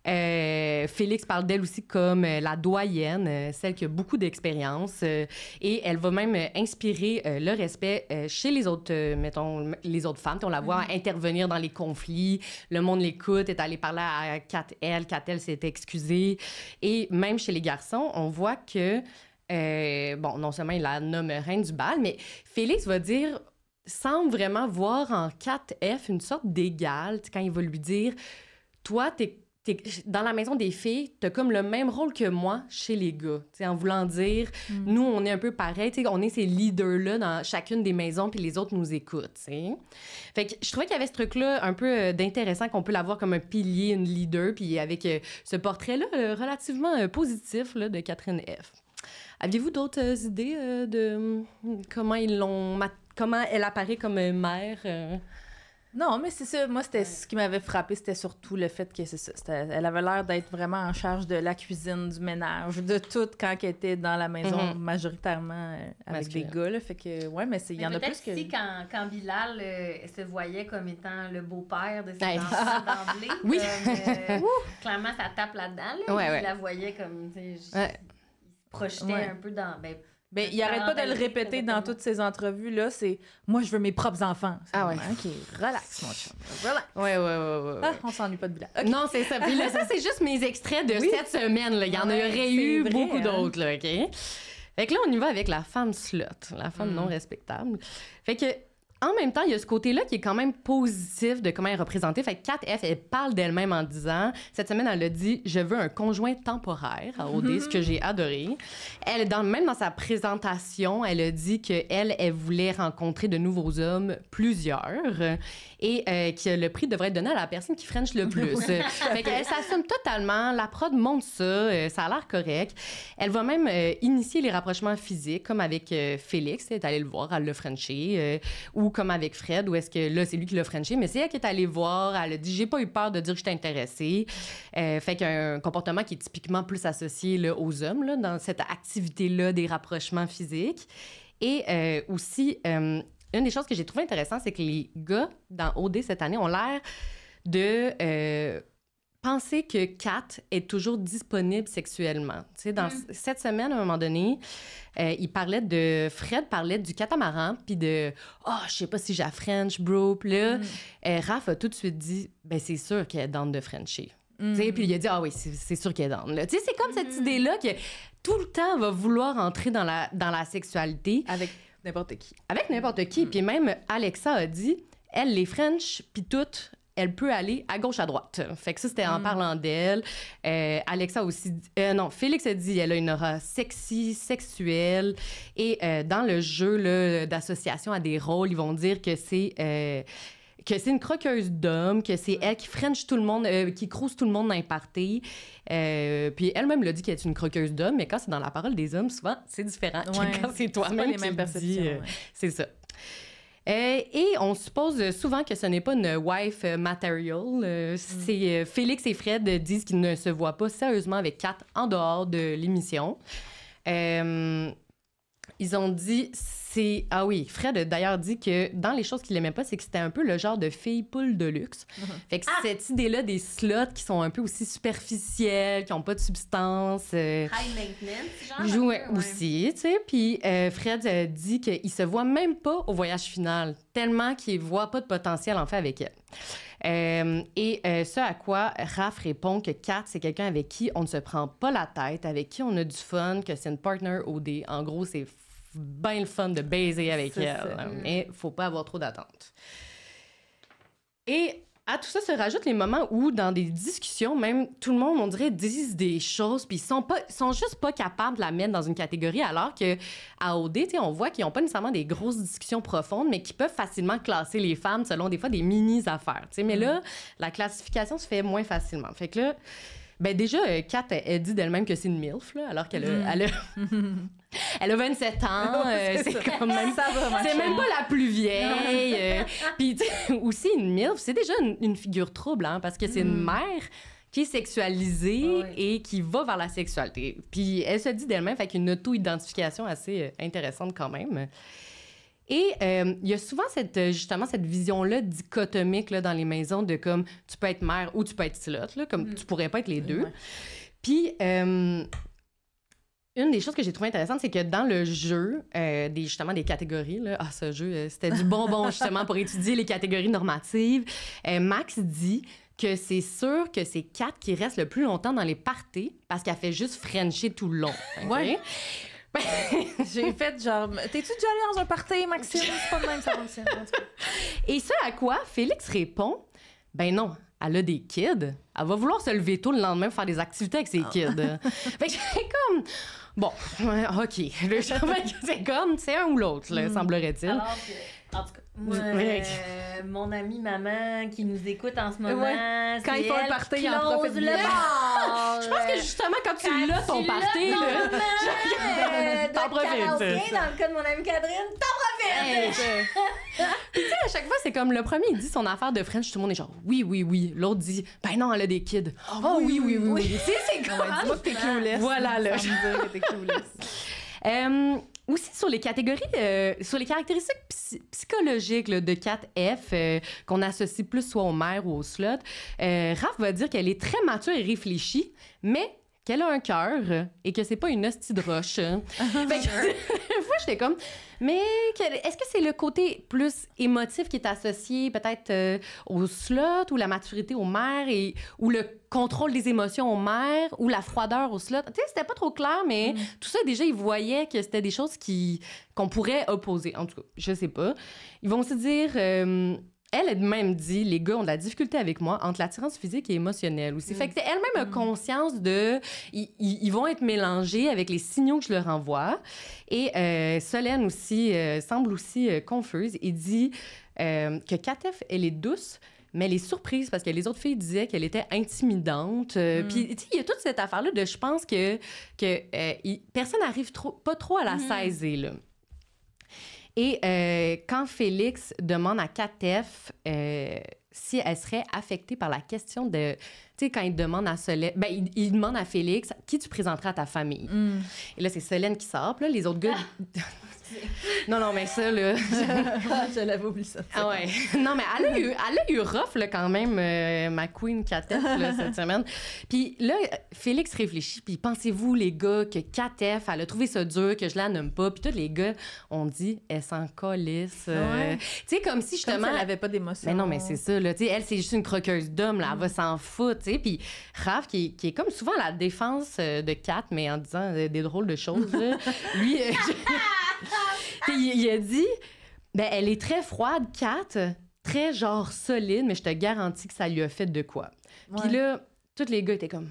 Félix parle d'elle aussi comme la doyenne, celle qui a beaucoup d'expérience. Et elle va même inspirer le respect chez les autres, mettons, les autres femmes. On la voit intervenir dans les conflits. Le monde l'écoute, est allé parler à Kat-El. Kat-El s'est excusée. Et même chez les garçons, on voit que, bon, non seulement il la nomme reine du bal, mais Félix va dire, semble vraiment voir en 4F une sorte d'égal, quand il va lui dire, toi, t'es dans la maison des filles, t'as comme le même rôle que moi chez les gars. T'sais, en voulant dire, nous, on est un peu pareil, on est ces leaders-là dans chacune des maisons, puis les autres nous écoutent. T'sais. Fait que je trouvais qu'il y avait ce truc-là un peu d'intéressant, qu'on peut l'avoir comme un pilier, une leader, puis avec ce portrait-là relativement positif là, de Catherine F. Aviez-vous d'autres idées de comment comment elle apparaît comme mère? Non, mais c'est ça. Moi, c'était ce qui m'avait frappé, c'était surtout le fait que c'est ça. Elle avait l'air d'être vraiment en charge de la cuisine, du ménage, de tout quand elle était dans la maison, majoritairement avec des gars. Là, fait que, ouais, mais il y en a plus que... Peut-être quand Bilal se voyait comme étant le beau-père de ses enfants d'emblée, oui. clairement, ça tape là-dedans. Là, il la voyait comme... Il se projetait un peu dans... Ben, il arrête pas de le répéter dans toutes ces entrevues-là, c'est « Moi, je veux mes propres enfants. » Ah ouais. OK, relax, mon chum. Relax. Ouais. Ah, on s'ennuie pas de Bilal. Okay. Non, c'est ça. Puis là, ça, c'est juste mes extraits de cette semaine. Là. Il y en aurait eu beaucoup d'autres, là, OK? Fait que là, on y va avec la femme slut, la femme non respectable. Fait que... En même temps, il y a ce côté-là qui est quand même positif de comment elle est représentée. Fait que 4F, elle parle d'elle-même en disant... Cette semaine, elle a dit « Je veux un conjoint temporaire » à OD, ce que j'ai adoré. Elle, même dans sa présentation, elle a dit qu'elle, elle voulait rencontrer de nouveaux hommes, plusieurs, et que le prix devrait être donné à la personne qui french le plus. Fait qu'elle s'assume totalement. La prod montre ça. Ça a l'air correct. Elle va même initier les rapprochements physiques, comme avec Félix. Elle est allée le voir, elle l'a frenché. Ou comme avec Fred, où est-ce que là, c'est lui qui l'a frenché, mais c'est elle qui est allée voir, elle a dit « J'ai pas eu peur de dire que j'étais intéressée ». Fait qu'un comportement qui est typiquement plus associé là, aux hommes, là, dans cette activité-là des rapprochements physiques. Et aussi, une des choses que j'ai trouvé intéressant, c'est que les gars dans OD cette année ont l'air de... penser que Kat est toujours disponible sexuellement. Tu sais, dans cette semaine, à un moment donné, Fred parlait du catamaran, puis de « Oh, je sais pas si j'ai French, bro ». Puis là, Raph a tout de suite dit « Ben, c'est sûr qu'elle est down de Frencher ». Tu sais, puis il a dit « Ah oui, c'est sûr qu'elle est down ». Tu sais, c'est comme cette idée-là que tout le temps va vouloir entrer dans la sexualité. Avec n'importe qui. Avec n'importe qui. Puis même Alexa a dit « Elle, les French, puis toutes... » elle peut aller à gauche, à droite. Fait que ça, c'était en parlant d'elle. Alexa aussi... Félix a dit elle a une aura sexy, sexuelle. Et dans le jeu là, d'association à des rôles, ils vont dire que c'est une croqueuse d'hommes, que c'est elle qui french tout le monde, qui crouse tout le monde dans les parties. Puis elle-même l'a dit qu'elle est une croqueuse d'hommes, mais quand c'est dans la parole des hommes, souvent, c'est différent. Quand c'est toi-même les mêmes perceptions. C'est ça. Et on suppose souvent que ce n'est pas une wife material. C'est Félix et Fred disent qu'ils ne se voient pas sérieusement avec Kat en dehors de l'émission. Ils ont dit... Ah oui, Fred a d'ailleurs dit que dans les choses qu'il aimait pas, c'est que c'était un peu le genre de fille poule de luxe. Fait que cette idée-là des slots qui sont un peu aussi superficielles, qui ont pas de substance. High maintenance, genre. Jouait aussi, tu sais. Puis Fred a dit qu'il se voit même pas au voyage final, tellement qu'il voit pas de potentiel en fait avec elle. Ce à quoi Raph répond que Kat, c'est quelqu'un avec qui on ne se prend pas la tête, avec qui on a du fun, que c'est une partner OD. En gros, c'est bien le fun de baiser avec elle. Mais faut pas avoir trop d'attentes. Et à tout ça se rajoutent les moments où, dans des discussions, même tout le monde, on dirait, disent des choses, puis ils sont juste pas capables de la mettre dans une catégorie, alors que à OD, on voit qu'ils n'ont pas nécessairement des grosses discussions profondes, mais qui peuvent facilement classer les femmes selon des fois des mini-affaires. Mais là, la classification se fait moins facilement. Fait que là, ben déjà, Kat, elle dit d'elle-même que c'est une MILF, là, alors qu'elle elle a 27 ans. C'est quand même... c'est même pas la plus vieille. Puis aussi, une MILF, c'est déjà une figure trouble, hein, parce que c'est une mère qui est sexualisée et qui va vers la sexualité. Puis elle se dit d'elle-même, fait qu'une auto-identification assez intéressante quand même. Et il y a souvent justement cette vision-là dichotomique là, dans les maisons de comme tu peux être mère ou tu peux être slot, là, comme tu pourrais pas être les deux. Puis, une des choses que j'ai trouvé intéressante, c'est que dans le jeu, justement des catégories, là, ce jeu, c'était du bonbon justement pour étudier les catégories normatives. Max dit que c'est sûr que c'est Kat qui reste le plus longtemps dans les parties parce qu'elle fait juste frencher tout le long. Okay? Ouais. J'ai fait genre, t'es-tu déjà allé dans un party, Maxime? C'est pas de même, ça fonctionne. Et ce à quoi Félix répond, ben non, elle a des kids, elle va vouloir se lever tôt le lendemain pour faire des activités avec ses kids. Fait que j'ai comme, bon, OK. C'est comme, c'est un ou l'autre, là, semblerait-il. Alors que, en tout cas, moi, mon amie maman qui nous écoute en ce moment, quand ils font le party, ils en profitent bien. Je pense que justement, quand tu l'as, ton party, là, t'en profites. Dans le cas de mon amie Catherine, t'en profites! Puis tu sais, à chaque fois, c'est comme le premier, il dit son affaire de French, tout le monde est genre oui, oui, oui. L'autre dit, ben non, elle a des kids. Oh oui, oui, oui, oui. Tu sais, c'est comme... Dis-moi que t'es clueless. Voilà, là. Ça veut dire que t'es clueless. Aussi, sur les catégories, sur les caractéristiques psychologiques là, de Kat F, qu'on associe plus soit aux mères ou aux slots, Raph va dire qu'elle est très mature et réfléchie, mais qu'elle a un cœur et que c'est pas une hostie de roche. Fait que, moi, j'étais comme, mais est-ce que c'est le côté plus émotif qui est associé peut-être au slot ou la maturité aux mères ou le contrôle des émotions aux mères ou la froideur au slot? Tu sais, c'était pas trop clair, mais tout ça, déjà, ils voyaient que c'était des choses qu'on pourrait opposer. En tout cas, je sais pas. Ils vont se dire... Elle-même dit, les gars ont de la difficulté avec moi entre l'attirance physique et émotionnelle aussi. Fait que elle-même a conscience de... Ils vont être mélangés avec les signaux que je leur envoie. Et Solène aussi semble aussi confuse et dit que Katef, elle est douce, mais elle est surprise parce que les autres filles disaient qu'elle était intimidante. Puis, tu sais, il y a toute cette affaire-là de, je pense que personne n'arrive pas trop à la saisir, là. Et quand Félix demande à Katef si elle serait affectée par la question de... Tu sais, quand il demande à Solène... Ben, il demande à Félix qui tu présenteras à ta famille. Et là, c'est Solène qui sort. Puis là, les autres gars... Non, mais ça, là... Je l'avais oublié ça. Ah ouais. Non, mais elle a eu rough, là, quand même, ma queen Katef, là, cette semaine. Puis là, Félix réfléchit, puis pensez-vous, les gars, que Katef, elle a trouvé ça dur, que je la nomme pas, puis tous les gars ont dit, elle s'en calisse. Tu sais, comme si, justement... Comme si elle avait pas d'émotion. Mais non, mais c'est ça, là. Tu sais, elle, c'est juste une croqueuse d'homme, là. Elle va s'en foutre, tu sais. Puis Raph, qui est comme souvent à la défense de Kat, mais en disant des drôles de choses, là. Lui... il a dit, ben, elle est très froide, Kat, très genre solide, mais je te garantis que ça lui a fait de quoi. Puis là, tous les gars étaient comme,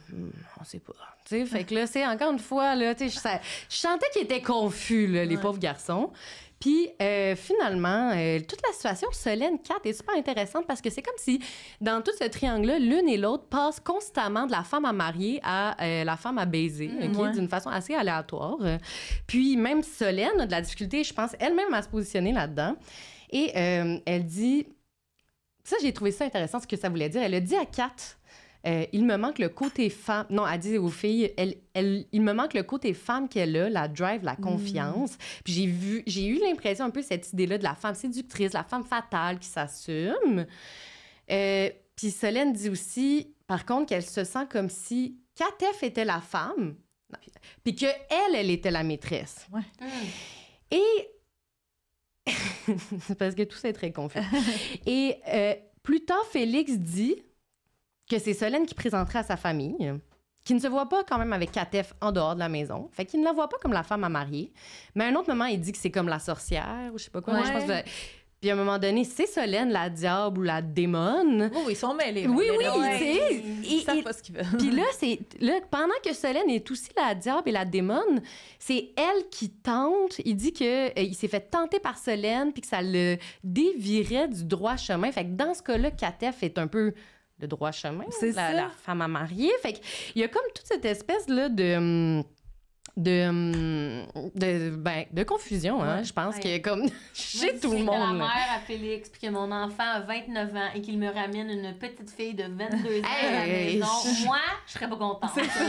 on sait pas. Tu sais, fait que là, c'est encore une fois, là, tu sais, je sentais qu'ils étaient confus, là, les pauvres garçons. Puis finalement, toute la situation Solène, Kat est super intéressante parce que c'est comme si, dans tout ce triangle-là, l'une et l'autre passent constamment de la femme à marier à la femme à baiser, d'une façon assez aléatoire. Puis même Solène a de la difficulté, je pense, elle-même à se positionner là-dedans. Et elle dit... Ça, j'ai trouvé ça intéressant, ce que ça voulait dire. Elle a dit à Kat... il me manque le côté femme... Non, elle dit aux filles, il me manque le côté femme qu'elle a, la drive, la confiance. Puis j'ai eu l'impression un peu cette idée-là de la femme séductrice, la femme fatale qui s'assume. Puis Solène dit aussi, par contre, qu'elle se sent comme si Katef était la femme, puis qu'elle était la maîtresse. Ouais. Et... C'est parce que tout ça est très confus. Et plus tard, Félix dit... que c'est Solène qui présenterait à sa famille, qui ne se voit pas quand même avec Katef en dehors de la maison. Fait qu'il ne la voit pas comme la femme à marier. Mais à un autre moment, il dit que c'est comme la sorcière ou je sais pas quoi. Ouais. Je pense que... Puis à un moment donné, c'est Solène, la diable ou la démone. Oh, ils sont mêlés. Oui, tu sais. Ils savent pas ce qu'ils veulent. Puis là, pendant que Solène est aussi la diable et la démone, c'est elle qui tente. Il dit qu'il s'est fait tenter par Solène puis que ça le dévirait du droit chemin. Fait que dans ce cas-là, Katef est un peu... le droit chemin, c'est la femme à marier. Fait qu'il y a comme toute cette espèce là de de confusion, hein. Ouais. Je pense Ouais. que comme Moi, chez si tout le j'étais monde. la mère à Félix, puis que mon enfant a 29 ans et qu'il me ramène une petite fille de 22 ans à la Hey! maison, moi, je serais pas contente. Je choisis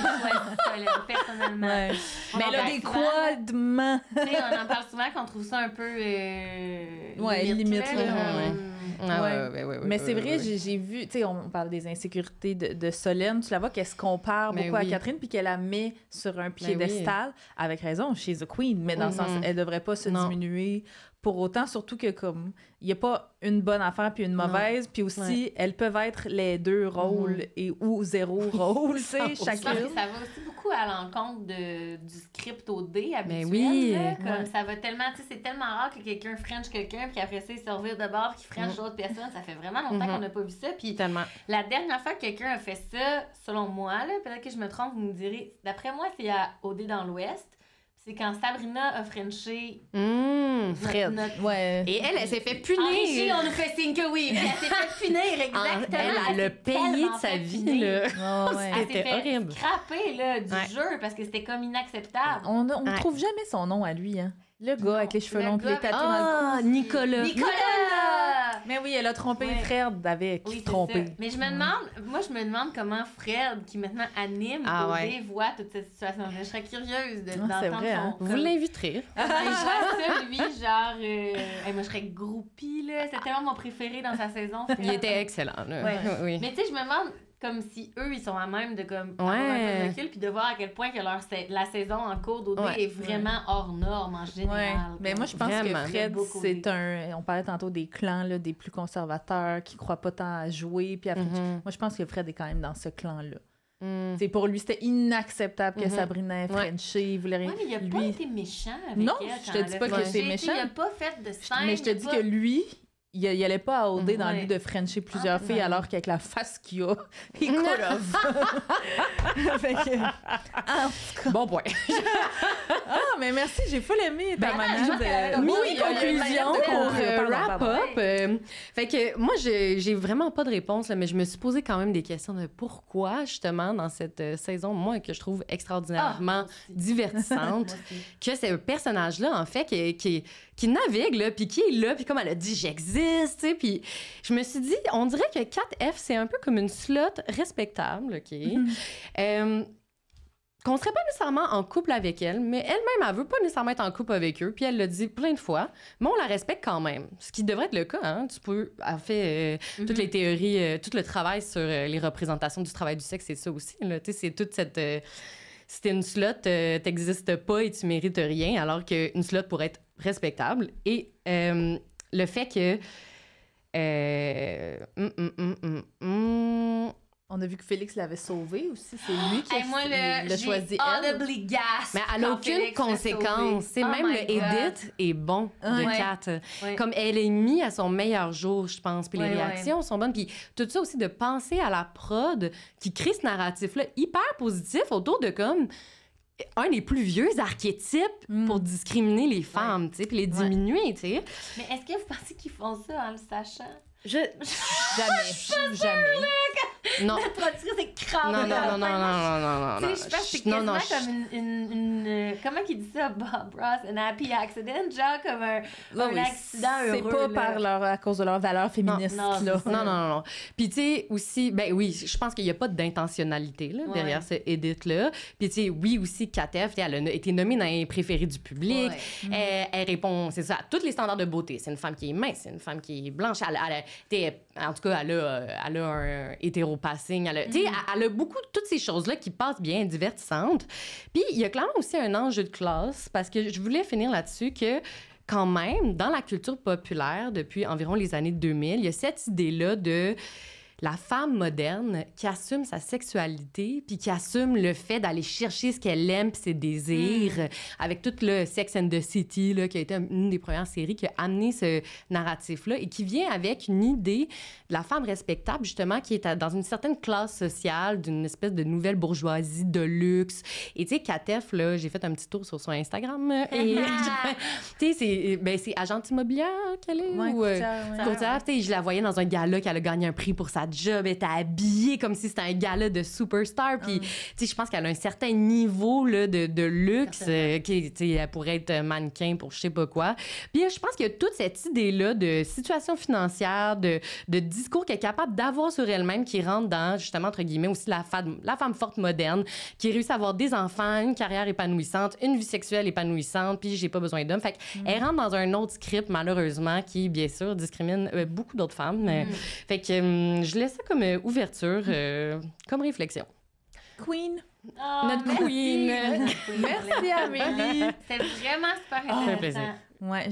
Solène, personnellement. Ouais. On Mais en elle a parle des souvent, quadrements. tu sais, on en parle souvent qu'on trouve ça un peu limite, là. là, Ah, ouais. Mais c'est vrai, j'ai vu, tu sais, on parle des insécurités de Solène. Tu la vois qu'elle se compare Mais beaucoup à oui. Catherine puis qu'elle la met sur un piédestal. Avec raison, she's a queen, mais dans le sens, Mhm. elle devrait pas se Non. diminuer pour autant, surtout que comme il y a pas une bonne affaire puis une mauvaise, puis aussi elles peuvent être les deux rôles et ou zéro rôle, tu sais, Je pense chacune. que ça va aussi beaucoup à l'encontre du script au dé habituel. oui. Là, comme Ouais. ça va tellement, tu sais, c'est tellement rare que quelqu'un french quelqu'un puis après ça il se revire de bord puis qu'il french l'autre personne. Ça fait vraiment longtemps qu'on n'a pas vu ça. Puis Tellement. la dernière fois que quelqu'un a fait ça, selon moi, là, peut-être que je me trompe, vous me direz, d'après moi, c'est à OD dans l'Ouest. C'est quand Sabrina a frenché Fred. notre- Ouais. Et elle s'est fait En régie, punir. on nous fait signe que oui. Puis elle s'est fait punir, exactement. Elle l'a s'est payé tellement de sa fait vie, punir. là. Ah ouais. Elle C'était s'est fait horrible. scraper là, du Ouais. jeu parce que c'était comme inacceptable. On Ouais. trouve jamais son nom à lui, hein. Le gars avec les cheveux le longs pis les gars tatous avec- dans le cou. Ah, Nicolas. Nicolas! Mais oui, elle a trompé Ouais. Fred avec. Oui, c'est trompé. ça. Mais je me demande comment Fred, qui maintenant anime, Ah, OD, ouais. voit toute cette situation. Je serais curieuse c'est d'entendre vrai, hein. son Vous l'inviterez. Il jouait ça, lui, genre... hey, moi, je serais groupie, là. C'était tellement mon préféré dans sa saison. Il était excellent, là. Ouais. Oui. Mais tu sais, je me demande comme si eux, ils sont à même de comme avoir un peu de recul puis de voir à quel point que la saison en cours d'OD Ouais. est vraiment hors norme en général. Ouais. Mais comme. moi, je pense Vraiment. que Fred, Beaucoup c'est des- un. On parlait tantôt des clans, là, des plus conservateurs qui croient pas tant à jouer. Puis après, Mhm. moi, je pense que Fred est quand même dans ce clan-là. Mm. C'est pour lui, c'était inacceptable que Mhm. Sabrina ait Ouais. frenché, il voulait rien. Ouais, mais il a pas lui... été méchant avec Non, elle. je quand te elle dis a pas fait que le c'est jet, méchant. Il a pas fait de scène. Mais je te il a dis pas- que lui, il allait pas à OD dans le Ouais. but de frencher plusieurs filles, ouais. alors qu'avec la face qu'il a, il could have. Fait que- Ah, Bon point. ah, mais merci, j'ai full aimé ta Ben, manière je pense qu'elle de... avait Mini Oui, il y a une conclusion manière de pour conclure. wrap Pardon. up. Fait que moi, j'ai vraiment pas de réponse, là, mais je me suis posé quand même des questions de pourquoi, justement, dans cette saison, moi, que je trouve extraordinairement divertissante, Moi aussi. que c'est un personnage-là, en fait, qui navigue, là, puis qui est là, puis comme elle a dit, j'existe, tu sais, puis je me suis dit, on dirait que 4F, c'est un peu comme une slot respectable, OK? Qu'on serait pas nécessairement en couple avec elle, mais elle-même, elle veut pas nécessairement être en couple avec eux, puis elle l'a dit plein de fois, mais on la respecte quand même, ce qui devrait être le cas, hein? Tu peux, elle fait toutes les théories, tout le travail sur les représentations du travail du sexe, c'est ça aussi, là, tu sais, c'est toute cette... si t'es une slot, t'existes pas et tu mérites rien, alors qu'une slot pourrait être respectable. Et le fait que... On a vu que Félix l'avait sauvé aussi, c'est lui qui Hey, moi, l'a j'ai choisi elle. audibly gasp Mais elle n'a quand aucune Félix l'a conséquence. sauvé. C'est Oh même my le God. edit est bon de Ouais. Kat. Ouais. Comme elle est mise à son meilleur jour, je pense. Puis les Ouais, réactions sont bonnes. Puis tout ça aussi de penser à la prod qui crée ce narratif-là hyper positif autour de comme un des plus vieux archétypes pour discriminer les femmes, tu sais, puis les diminuer, tu sais. Mais est-ce que vous pensez qu'ils font ça en le sachant? Jamais. Non. La productrice est cramée. Non, non, non, non, non, non, non, Tu non. sais, je pense que c'est Non, non, quasiment comme une comment qu'il dit ça, Bob Ross, un happy accident, genre comme un accident C'est heureux. pas là. à cause de leur valeur féministe, non, là. c'est ça. Non, non, non, non. Puis, tu sais, aussi, ben oui, je pense qu'il n'y a pas d'intentionnalité là, Ouais. derrière ce edit-là. Puis, tu sais, oui, aussi, Katef, elle a été nommée dans les préférés du public. Ouais. Elle répond, c'est ça, à tous les standards de beauté. C'est une femme qui est mince, c'est une femme qui est blanche. En tout cas, elle a un hétéropassing. Tu sais, elle a beaucoup de toutes ces choses-là qui passent bien, divertissantes. Puis, il y a clairement aussi un enjeu de classe, parce que je voulais finir là-dessus que quand même, dans la culture populaire, depuis environ les années 2000, il y a cette idée-là de la femme moderne qui assume sa sexualité puis qui assume le fait d'aller chercher ce qu'elle aime puis ses désirs, avec tout le Sex and the City, là, qui a été une des premières séries qui a amené ce narratif-là et qui vient avec une idée de la femme respectable, justement, qui est dans une certaine classe sociale, d'une espèce de nouvelle bourgeoisie de luxe. Et tu sais, Katef, là, j'ai fait un petit tour sur son Instagram et tu sais, c'est agente immobilière qu'elle est? Ouais, ou, courtière, ouais. courtière, tu sais, je la voyais dans un gala qu'elle a gagné un prix pour sa job, elle était habillée comme si c'était un gala de superstar. Puis, tu sais, je pense qu'elle a un certain niveau là, de luxe. Tu sais, elle pourrait être mannequin pour je sais pas quoi. Puis, je pense qu'il y a toute cette idée-là de situation financière, de discours qu'elle est capable d'avoir sur elle-même qui rentre dans, justement, entre guillemets, aussi la femme forte moderne qui réussit à avoir des enfants, une carrière épanouissante, une vie sexuelle épanouissante, puis j'ai pas besoin d'hommes. Fait qu'elle rentre dans un autre script, malheureusement, qui, bien sûr, discrimine beaucoup d'autres femmes. Fait que je laisse ça comme ouverture, comme réflexion. Queen. Notre queen. Merci, Amélie. C'est vraiment super Ça fait intéressant. plaisir. Ouais,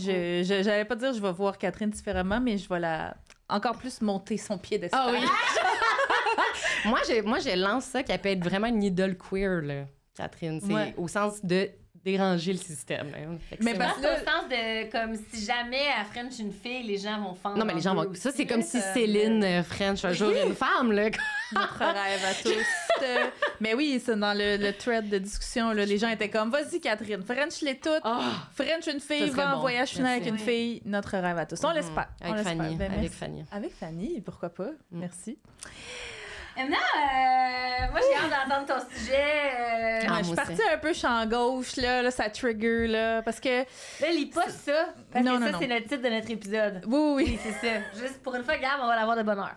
j'allais pas dire je vais voir Catherine différemment, mais je vais la encore plus monter son piédestal. Ah oui. moi, je lance ça qu'elle peut être vraiment une idole queer, là, Catherine. C'est au sens de déranger le système. Hein. Mais Parce que au sens de comme si jamais elle French une fille, les gens vont fendre. Non, mais les gens vont. Ça, c'est comme si Céline French un jour une femme, là. Notre rêve à tous. Mais oui, c'est dans le thread de discussion, là, les gens étaient comme vas-y, Catherine, French les toutes. French une fille, va en voyage final avec une fille. Notre rêve à tous. On l'espère. Avec Fanny. Avec Fanny. Avec Fanny, pourquoi pas? Merci. Maintenant, moi, j'ai hâte d'entendre ton sujet. Je suis partie un peu champ gauche, là, ça trigger, là, parce que... Là, lis pas ça, parce que ça, c'est le titre de notre épisode. Oui. C'est ça. Juste pour une fois, regarde, on va l'avoir de bonne heure.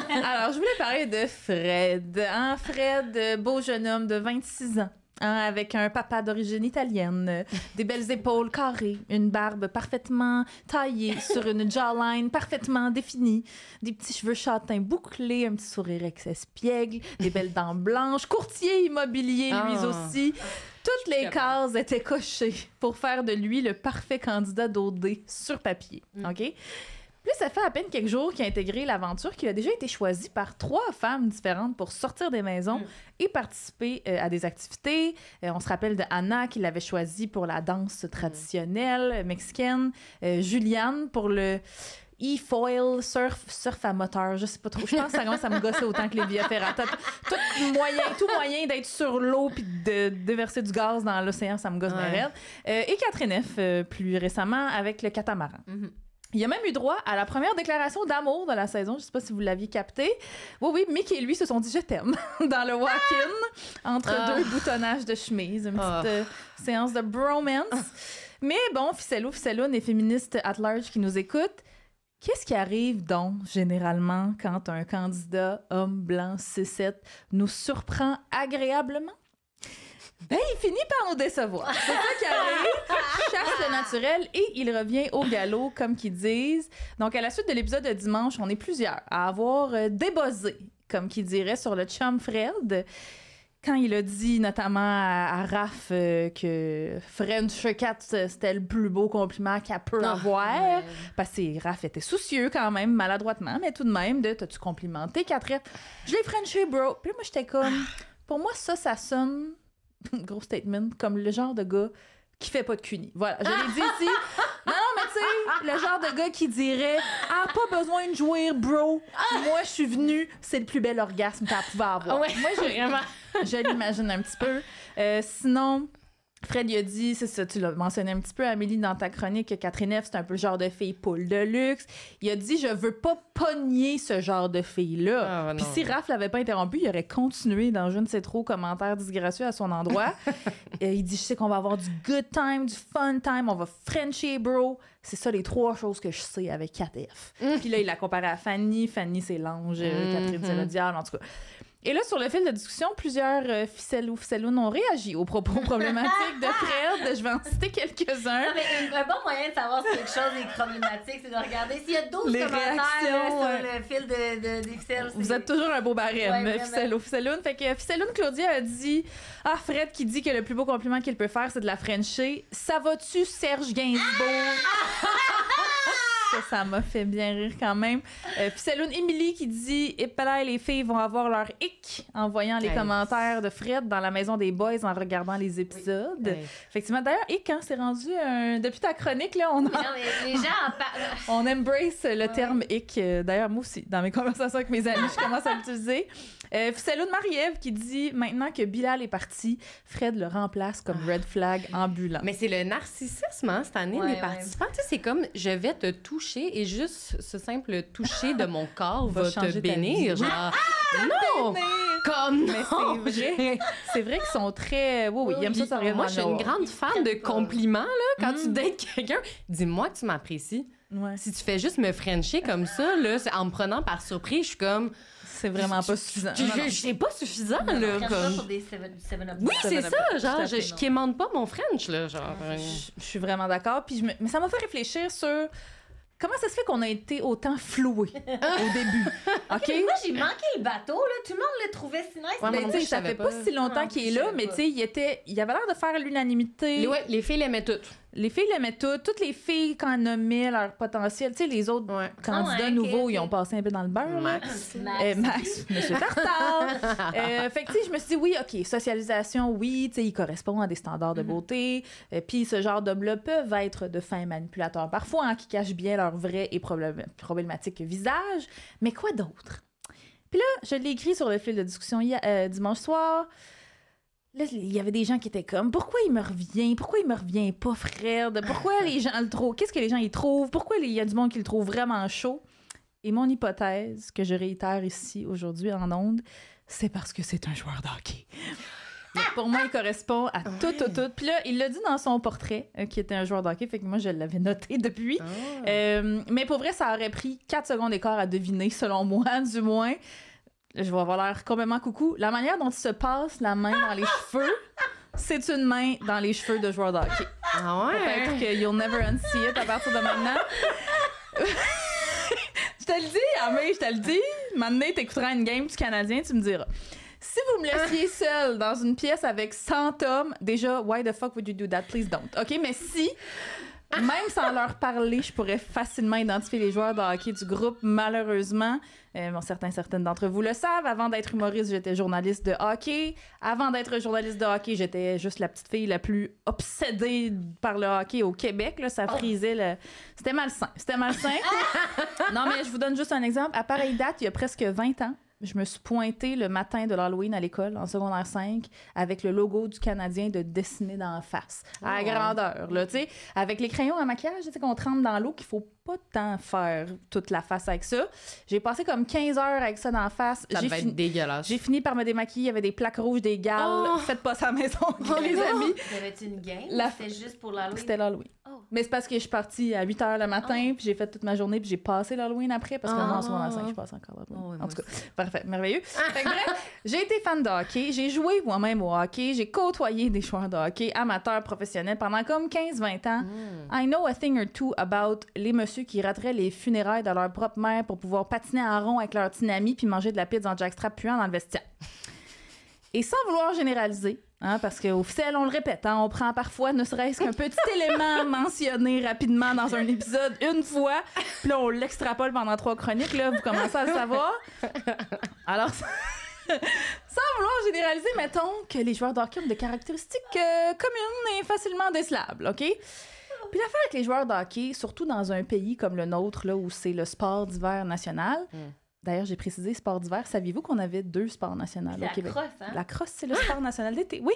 Alors, je voulais parler de Fred. Hein? Fred, beau jeune homme de 26 ans. Hein, avec un papa d'origine italienne, des belles épaules carrées, une barbe parfaitement taillée sur une jawline parfaitement définie, des petits cheveux châtains bouclés, un petit sourire espiègle, des belles dents blanches, courtier immobilier lui aussi. Toutes les cases étaient cochées pour faire de lui le parfait candidat d'OD sur papier. OK? Puis ça fait à peine quelques jours qu'il a intégré l'aventure, qu'il a déjà été choisi par 3 femmes différentes pour sortir des maisons et participer à des activités. On se rappelle de Anna qui l'avait choisi pour la danse traditionnelle mexicaine, Juliane pour le e-foil, surf à moteur, je sais pas trop. Je pense que ça commence à me gosser autant que les Via Ferrata. Tout moyen d'être sur l'eau puis de déverser du gaz dans l'océan, ça me gosse bien raide. Et Catherine F, plus récemment, avec le catamaran. Il a même eu droit à la première déclaration d'amour de la saison. Je sais pas si vous l'aviez capté. Oui, Mick et lui se sont dit « je t'aime » dans le walk-in entre 2 boutonnages de chemise. Une petite séance de bromance. Mais bon, Ficelloune et féministes at large qui nous écoutent, qu'est-ce qui arrive donc généralement quand un candidat homme blanc C7 nous surprend agréablement? Ben, il finit par nous décevoir. C'est ça qui arrive. Chasse le naturel et il revient au galop, comme qu'ils disent. Donc, à la suite de l'épisode de dimanche, on est plusieurs à avoir débuzzé, comme qu'ils diraient, sur le chum Fred. Quand il a dit notamment à Raph que French Cat, c'était le plus beau compliment qu'elle peut avoir. Parce que Raph était soucieux quand même, maladroitement, mais tout de même, de t'as-tu complimenté Catherine? Je l'ai Frenché, bro. Puis moi, j'étais comme, pour moi, ça sonne... gros statement, comme le genre de gars qui fait pas de cunie. Voilà, je l'ai dit ici. Non, mais tu sais, le genre de gars qui dirait « Ah, pas besoin de jouir, bro. Moi, je suis venue, c'est le plus bel orgasme qu'elle pouvait avoir. Ouais, moi, je l'imagine un petit peu. Sinon... Fred, il a dit, c'est ça, tu l'as mentionné un petit peu, Amélie, dans ta chronique, que Catherine F, c'est un peu le genre de fille poule de luxe. Il a dit, je veux pas pogner ce genre de fille-là. Puis si Raph l'avait pas interrompu, il aurait continué dans je ne sais trop commentaires disgracieux à son endroit. Il dit, je sais qu'on va avoir du good time, du fun time, on va Frencher, bro. C'est ça les 3 choses que je sais avec Cat F. Puis là, il l'a comparé à Fanny. Fanny, c'est l'ange. Catherine, c'est le diable, en tout cas. Et là, sur le fil de discussion, plusieurs ficellous ont réagi aux propos problématiques de Fred. Je vais en citer quelques-uns. Non, mais un bon moyen de savoir si quelque chose est problématique, c'est de regarder s'il y a 12 les commentaires là, sur le fil des ficelles. Vous êtes toujours un beau barème, Ficelloune. Fait que Ficelloune Claudia a dit « Ah, Fred qui dit que le plus beau compliment qu'il peut faire, c'est de la Frencher. Ça va-tu, Serge Gainsbourg? » Ça m'a fait bien rire quand même. Ficelloune Émilie qui dit « Épelay, les filles vont avoir leur hic en voyant les commentaires de Fred dans la maison des boys en regardant les épisodes. Oui. » Effectivement. D'ailleurs, hic, hein, c'est rendu depuis ta chronique, là, on les gens en parlent. On embrace le terme hic. D'ailleurs, moi aussi, dans mes conversations avec mes amis, je commence à l'utiliser. Ficelloune Marie-Ève qui dit « Maintenant que Bilal est parti, Fred le remplace comme red flag ambulant. » Mais c'est le narcissisme, hein, cette année, les participants. Tu sais, c'est comme « Je vais te tout toucher et juste ce simple toucher de mon corps va te changer ta bénir. vie. Genre, non! Comme Mais non! c'est vrai. C'est vrai qu'ils sont très... Oui, ils aiment ça, ça regarde Moi, dans je suis le une noir. grande fan de compliments, là. Quand tu Mm. dates quelqu'un, dis-moi que tu m'apprécies. Ouais. Si tu fais juste me frencher comme ça, là, en me prenant par surprise, je suis comme... C'est vraiment pas suffisant. C'est pas suffisant, Non, là. French Comme... pas sur des 7-Up. Oui, c'est 7-Up, ça. tout à Genre, fait, je non. quémande pas mon French, là. Genre, Je suis vraiment d'accord. Puis mais ça m'a fait réfléchir sur comment ça se fait qu'on a été autant floués au début. OK? Moi, j'ai manqué le bateau, là. Tout le monde le trouvait si nice. Ouais, Mais moi, tu sais, je ça savais fait pas. pas si longtemps Non, qu'il est je là, savais mais pas. tu sais, il avait l'air de faire l'unanimité. les filles l'aimaient toutes. Les filles l'aimaient toutes les filles, quand elles nommaient leur potentiel, tu sais, les autres Ouais. candidats Ah ouais, ok, nouveaux, ok. ils ont passé un peu dans le beurre, là. Max. Max, Monsieur Tartare. Fait que, tu sais, je me suis dit, oui, OK, socialisation, oui, tu sais, il correspond à des standards de beauté. Puis ce genre d'hommes-là peuvent être de fins manipulateurs parfois, hein, qui cachent bien leur vrai et problématique visage. Mais quoi d'autre? Puis là, je l'ai écrit sur le fil de discussion dimanche soir. Là, il y avait des gens qui étaient comme, pourquoi il me revient pas, Fred? Pourquoi les gens le trouvent? Qu'est-ce que les gens y trouvent? Pourquoi il y a du monde qui le trouve vraiment chaud? Et mon hypothèse, que je réitère ici aujourd'hui en ondes, c'est parce que c'est un joueur de hockey. Pour moi, il correspond à tout. Puis là, il l'a dit dans son portrait qu'il était un joueur de hockey, fait que moi, je l'avais noté depuis. Mais pour vrai, ça aurait pris 4 secondes et quart à deviner, selon moi, du moins. Je vais avoir l'air complètement coucou. La manière dont il se passe la main dans les cheveux, c'est une main dans les cheveux de joueur de hockey. Ah Peut-être que you'll never unsee it à partir de maintenant. Je te le dis, Amé, je te le dis. Maintenant, t'écouteras une game du Canadien, tu me diras. Si vous me laissiez seule dans une pièce avec 100 hommes, déjà, why the fuck would you do that? Please don't. OK? Mais si, même sans leur parler, je pourrais facilement identifier les joueurs de hockey du groupe, malheureusement. Certaines d'entre vous le savent. Avant d'être humoriste, j'étais journaliste de hockey. Avant d'être journaliste de hockey, j'étais juste la petite fille la plus obsédée par le hockey au Québec. Là, ça frisait le... C'était malsain. Non, mais je vous donne juste un exemple. À pareille date, il y a presque 20 ans, je me suis pointée le matin de l'Halloween à l'école, en secondaire 5, avec le logo du Canadien de dessiner dans la face, à grandeur, là, tu sais, avec les crayons à maquillage, tu sais, qu'on trempe dans l'eau, qu'il faut pas tant faire toute la face avec ça. J'ai passé comme 15 heures avec ça dans la face. Ça devait être dégueulasse. J'ai fini par me démaquiller, il y avait des plaques rouges, des gales. Oh. Faites pas ça à la maison, les amis. T'avais-tu une game? La- C'était juste pour l'Halloween? C'était l'Halloween. Oh. Mais c'est parce que je suis partie à 8 h le matin, puis j'ai fait toute ma journée, puis j'ai passé l'Halloween après, parce que moi, en secondaire 5, je passe encore l'Halloween. Oh, ouais, En moi tout cas, parfait, merveilleux. Fait que bref, j'ai été fan de hockey, j'ai joué moi-même au hockey, j'ai côtoyé des joueurs de hockey amateurs, professionnels, pendant comme 15-20 ans. I know a thing or two about les messieurs qui rateraient les funérailles de leur propre mère pour pouvoir patiner en rond avec leur petit ami puis manger de la pizza en jackstrap puant dans le vestiaire. Et sans vouloir généraliser, hein, parce qu'au ficelle, on le répète, hein, on prend parfois ne serait-ce qu'un petit élément mentionné rapidement dans un épisode une fois, puis là, on l'extrapole pendant 3 chroniques, là, vous commencez à le savoir. Alors, sans vouloir généraliser, mettons que les joueurs de hockey ont des caractéristiques communes et facilement décelables, OK? Puis l'affaire avec les joueurs de hockey, surtout dans un pays comme le nôtre, là, où c'est le sport d'hiver national, d'ailleurs, j'ai précisé sport d'hiver, saviez-vous qu'on avait 2 sports nationaux La au Québec? crosse, hein? La crosse, c'est le sport national d'été. Oui.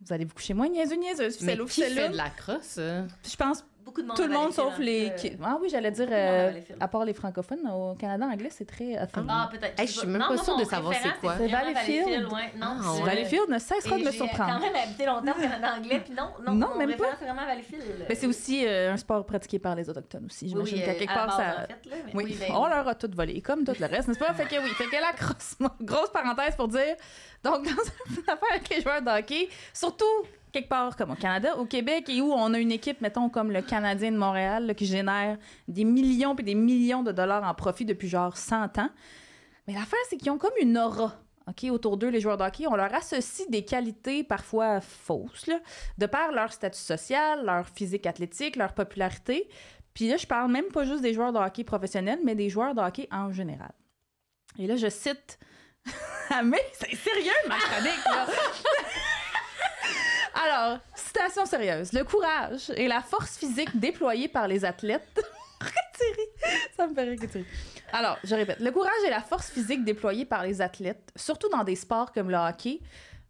Vous allez vous coucher moins niaiseuse. Mais qui fait de la crosse? Je pense Beaucoup de monde tout le monde à Valleyfield, sauf les... hein, Ah oui, j'allais dire, beaucoup de monde à Valleyfield. à part les francophones, au Canada anglais, c'est très... Ah, peut-être. Hey, je suis même Non, pas moi, sûre de mon savoir préférant, c'est quoi. C'est vraiment Valleyfield. Ouais. Non, Ah, c'est- ouais. Valleyfield ne cessera de me J'ai surprendre. quand même habité longtemps au Canada anglais, puis non, Non, mon même préférant, pas. c'est vraiment Valleyfield. Mais c'est aussi un sport pratiqué par les Autochtones aussi. J'imagine qu'à quelque part, ça... Oui, ben, on leur a tout volé, comme tout le reste, n'est-ce pas? Fait que oui, fait que la crosse, grosse parenthèse pour dire, donc dans une affaire avec les joueurs de hockey, surtout quelque part comme au Canada, au Québec, et où on a une équipe, mettons, comme le Canadien de Montréal, là, qui génère des millions et des millions de dollars en profit depuis genre 100 ans. Mais l'affaire, c'est qu'ils ont comme une aura. OK, autour d'eux, les joueurs de hockey, on leur associe des qualités parfois fausses, là, de par leur statut social, leur physique athlétique, leur popularité. Puis là, je parle même pas juste des joueurs de hockey professionnels, mais des joueurs de hockey en général. Et là, je cite... Ah, mais c'est sérieux, ma chronique, là! Alors, citation sérieuse. Le courage et la force physique déployés par les athlètes... Ça me fait rire que tu ris. Alors, je répète. Le courage et la force physique déployés par les athlètes, surtout dans des sports comme le hockey,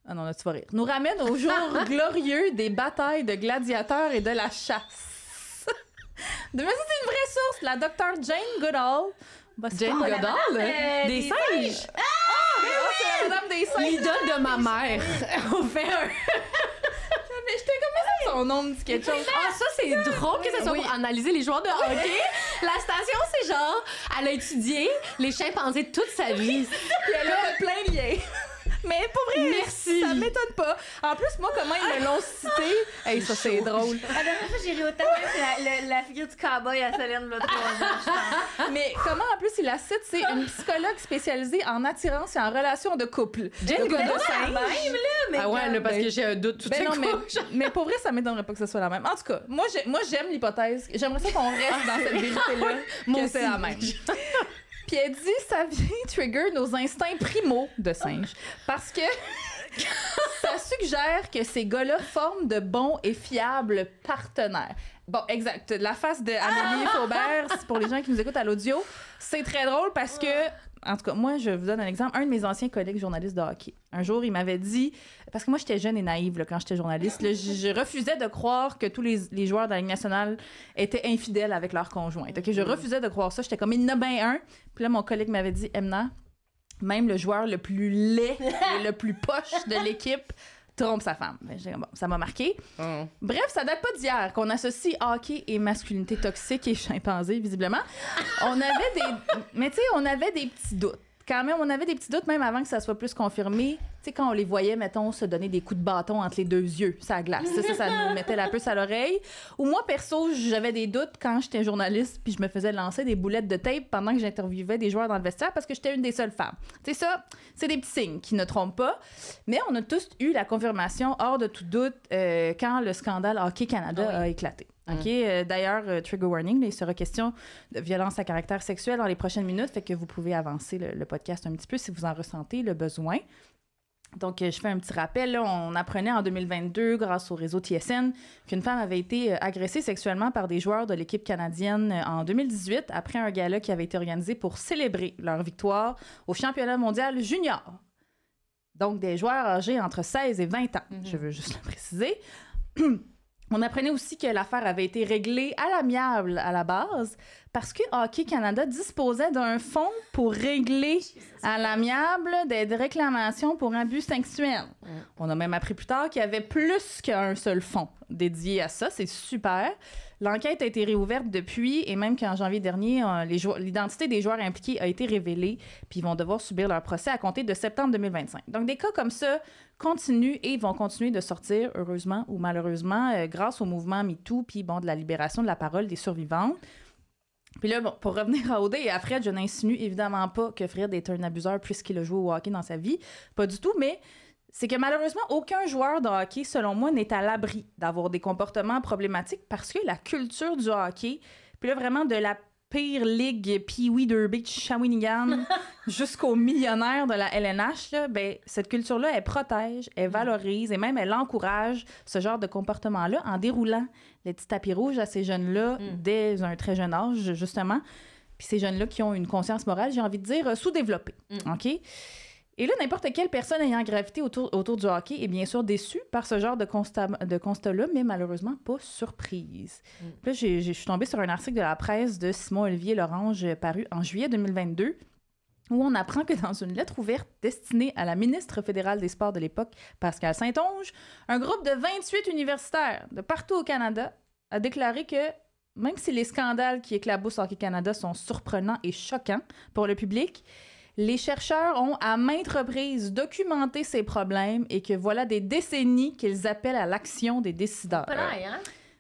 ah non, là, tu vas rire, nous ramènent aux jours glorieux des batailles de gladiateurs et de la chasse. Mais ça, c'est une vraie source. La Dr. Jane Goodall. Jane Goodall? Des singes? C'est la madame des singes. L'idole de ma mère. On fait un... J'étais comme ça, son nom dit quelque chose. Ah, ça, c'est drôle que ça soit pour analyser les joueurs de hockey. La station, c'est genre, elle a étudié les chimpanzés toute sa vie. Puis elle a fait plein de liens. Mais pour vrai, merci. Ça m'étonne pas. En plus, moi, comment ils me l'ont cité, hey, ça, c'est drôle. La dernière fois, j'ai ri autant, c'est la figure du cowboy à Solène, là, 3 ans, je pense. Mais comment, en plus, il la cite, c'est une psychologue spécialisée en attirance et en relations de couple. Jane Goodall, même, là, mais ah ouais, là, parce que j'ai un doute tout de suite. mais pour vrai, ça m'étonnerait pas que ce soit la même. En tout cas, moi j'aime l'hypothèse. J'aimerais ça qu'on reste dans cette vérité-là, que c'est la même. Puis elle dit, ça vient trigger nos instincts primaux de singe. Parce que ça suggère que ces gars-là forment de bons et fiables partenaires. Bon, exact. La face de Amélie Faubert, c'est pour les gens qui nous écoutent à l'audio, c'est très drôle parce que, en tout cas, moi, je vous donne un exemple. Un de mes anciens collègues journalistes de hockey, un jour, il m'avait dit, parce que moi, j'étais jeune et naïve là, quand j'étais journaliste, là, je refusais de croire que tous les joueurs de la Ligue nationale étaient infidèles avec leur conjointe. Okay? Je refusais de croire ça. J'étais comme, il y en a bien un. Puis là, mon collègue m'avait dit, Emna, même le joueur le plus laid et le plus poche de l'équipe trompe sa femme. Bon, ça m'a marqué. Bref, ça date pas d'hier qu'on associe hockey et masculinité toxique et chimpanzé, visiblement. Mais tu sais, on avait des petits doutes. Quand même, on avait des petits doutes même avant que ça soit plus confirmé. Tu sais, quand on les voyait, mettons, se donner des coups de bâton entre les deux yeux, ça glace. Ça nous mettait la puce à l'oreille. Ou moi, perso, j'avais des doutes quand j'étais journaliste puis je me faisais lancer des boulettes de tape pendant que j'interviewais des joueurs dans le vestiaire parce que j'étais une des seules femmes. Tu sais, ça, c'est des petits signes qui ne trompent pas. Mais on a tous eu la confirmation, hors de tout doute, quand le scandale Hockey Canada a éclaté. Okay? D'ailleurs, trigger warning, il sera question de violence à caractère sexuel dans les prochaines minutes, fait que vous pouvez avancer le podcast un petit peu si vous en ressentez le besoin. Donc, je fais un petit rappel. Là, on apprenait en 2022, grâce au réseau TSN, qu'une femme avait été agressée sexuellement par des joueurs de l'équipe canadienne en 2018 après un gala qui avait été organisé pour célébrer leur victoire au championnat mondial junior. Donc, des joueurs âgés entre 16 et 20 ans. Je veux juste le préciser. On apprenait aussi que l'affaire avait été réglée à l'amiable à la base parce que Hockey Canada disposait d'un fonds pour régler à l'amiable des réclamations pour abus sexuels. On a même appris plus tard qu'il y avait plus qu'un seul fonds dédié à ça. C'est super. L'enquête a été réouverte depuis et même qu'en janvier dernier, l'identité des joueurs impliqués a été révélée puis ils vont devoir subir leur procès à compter de septembre 2025. Donc, des cas comme ça continuent et vont continuer de sortir, heureusement ou malheureusement, grâce au mouvement MeToo puis bon, de la libération de la parole des survivantes. Puis là, bon, pour revenir à Aude et à Fred, je n'insinue évidemment pas que Fred est un abuseur puisqu'il a joué au hockey dans sa vie. Pas du tout, mais c'est que malheureusement, aucun joueur de hockey, selon moi, n'est à l'abri d'avoir des comportements problématiques parce que la culture du hockey, puis là, vraiment de la pire ligue Pee-wee Derby Shawinigan jusqu'au millionnaire de la LNH, là, ben, cette culture-là, elle protège, elle valorise et même elle encourage ce genre de comportement-là en déroulant les petits tapis rouges à ces jeunes-là dès un très jeune âge, justement. Puis ces jeunes-là qui ont une conscience morale, j'ai envie de dire, sous-développée. OK? Et là, n'importe quelle personne ayant gravité autour du hockey est bien sûr déçue par ce genre de constat-là, mais malheureusement pas surprise. Là, je suis tombée sur un article de la presse de Simon-Olivier Lorange paru en juillet 2022 où on apprend que dans une lettre ouverte destinée à la ministre fédérale des Sports de l'époque, Pascale Saint-Onge, un groupe de 28 universitaires de partout au Canada a déclaré que même si les scandales qui éclaboussent Hockey Canada sont surprenants et choquants pour le public, les chercheurs ont à maintes reprises documenté ces problèmes et que voilà des décennies qu'ils appellent à l'action des décideurs.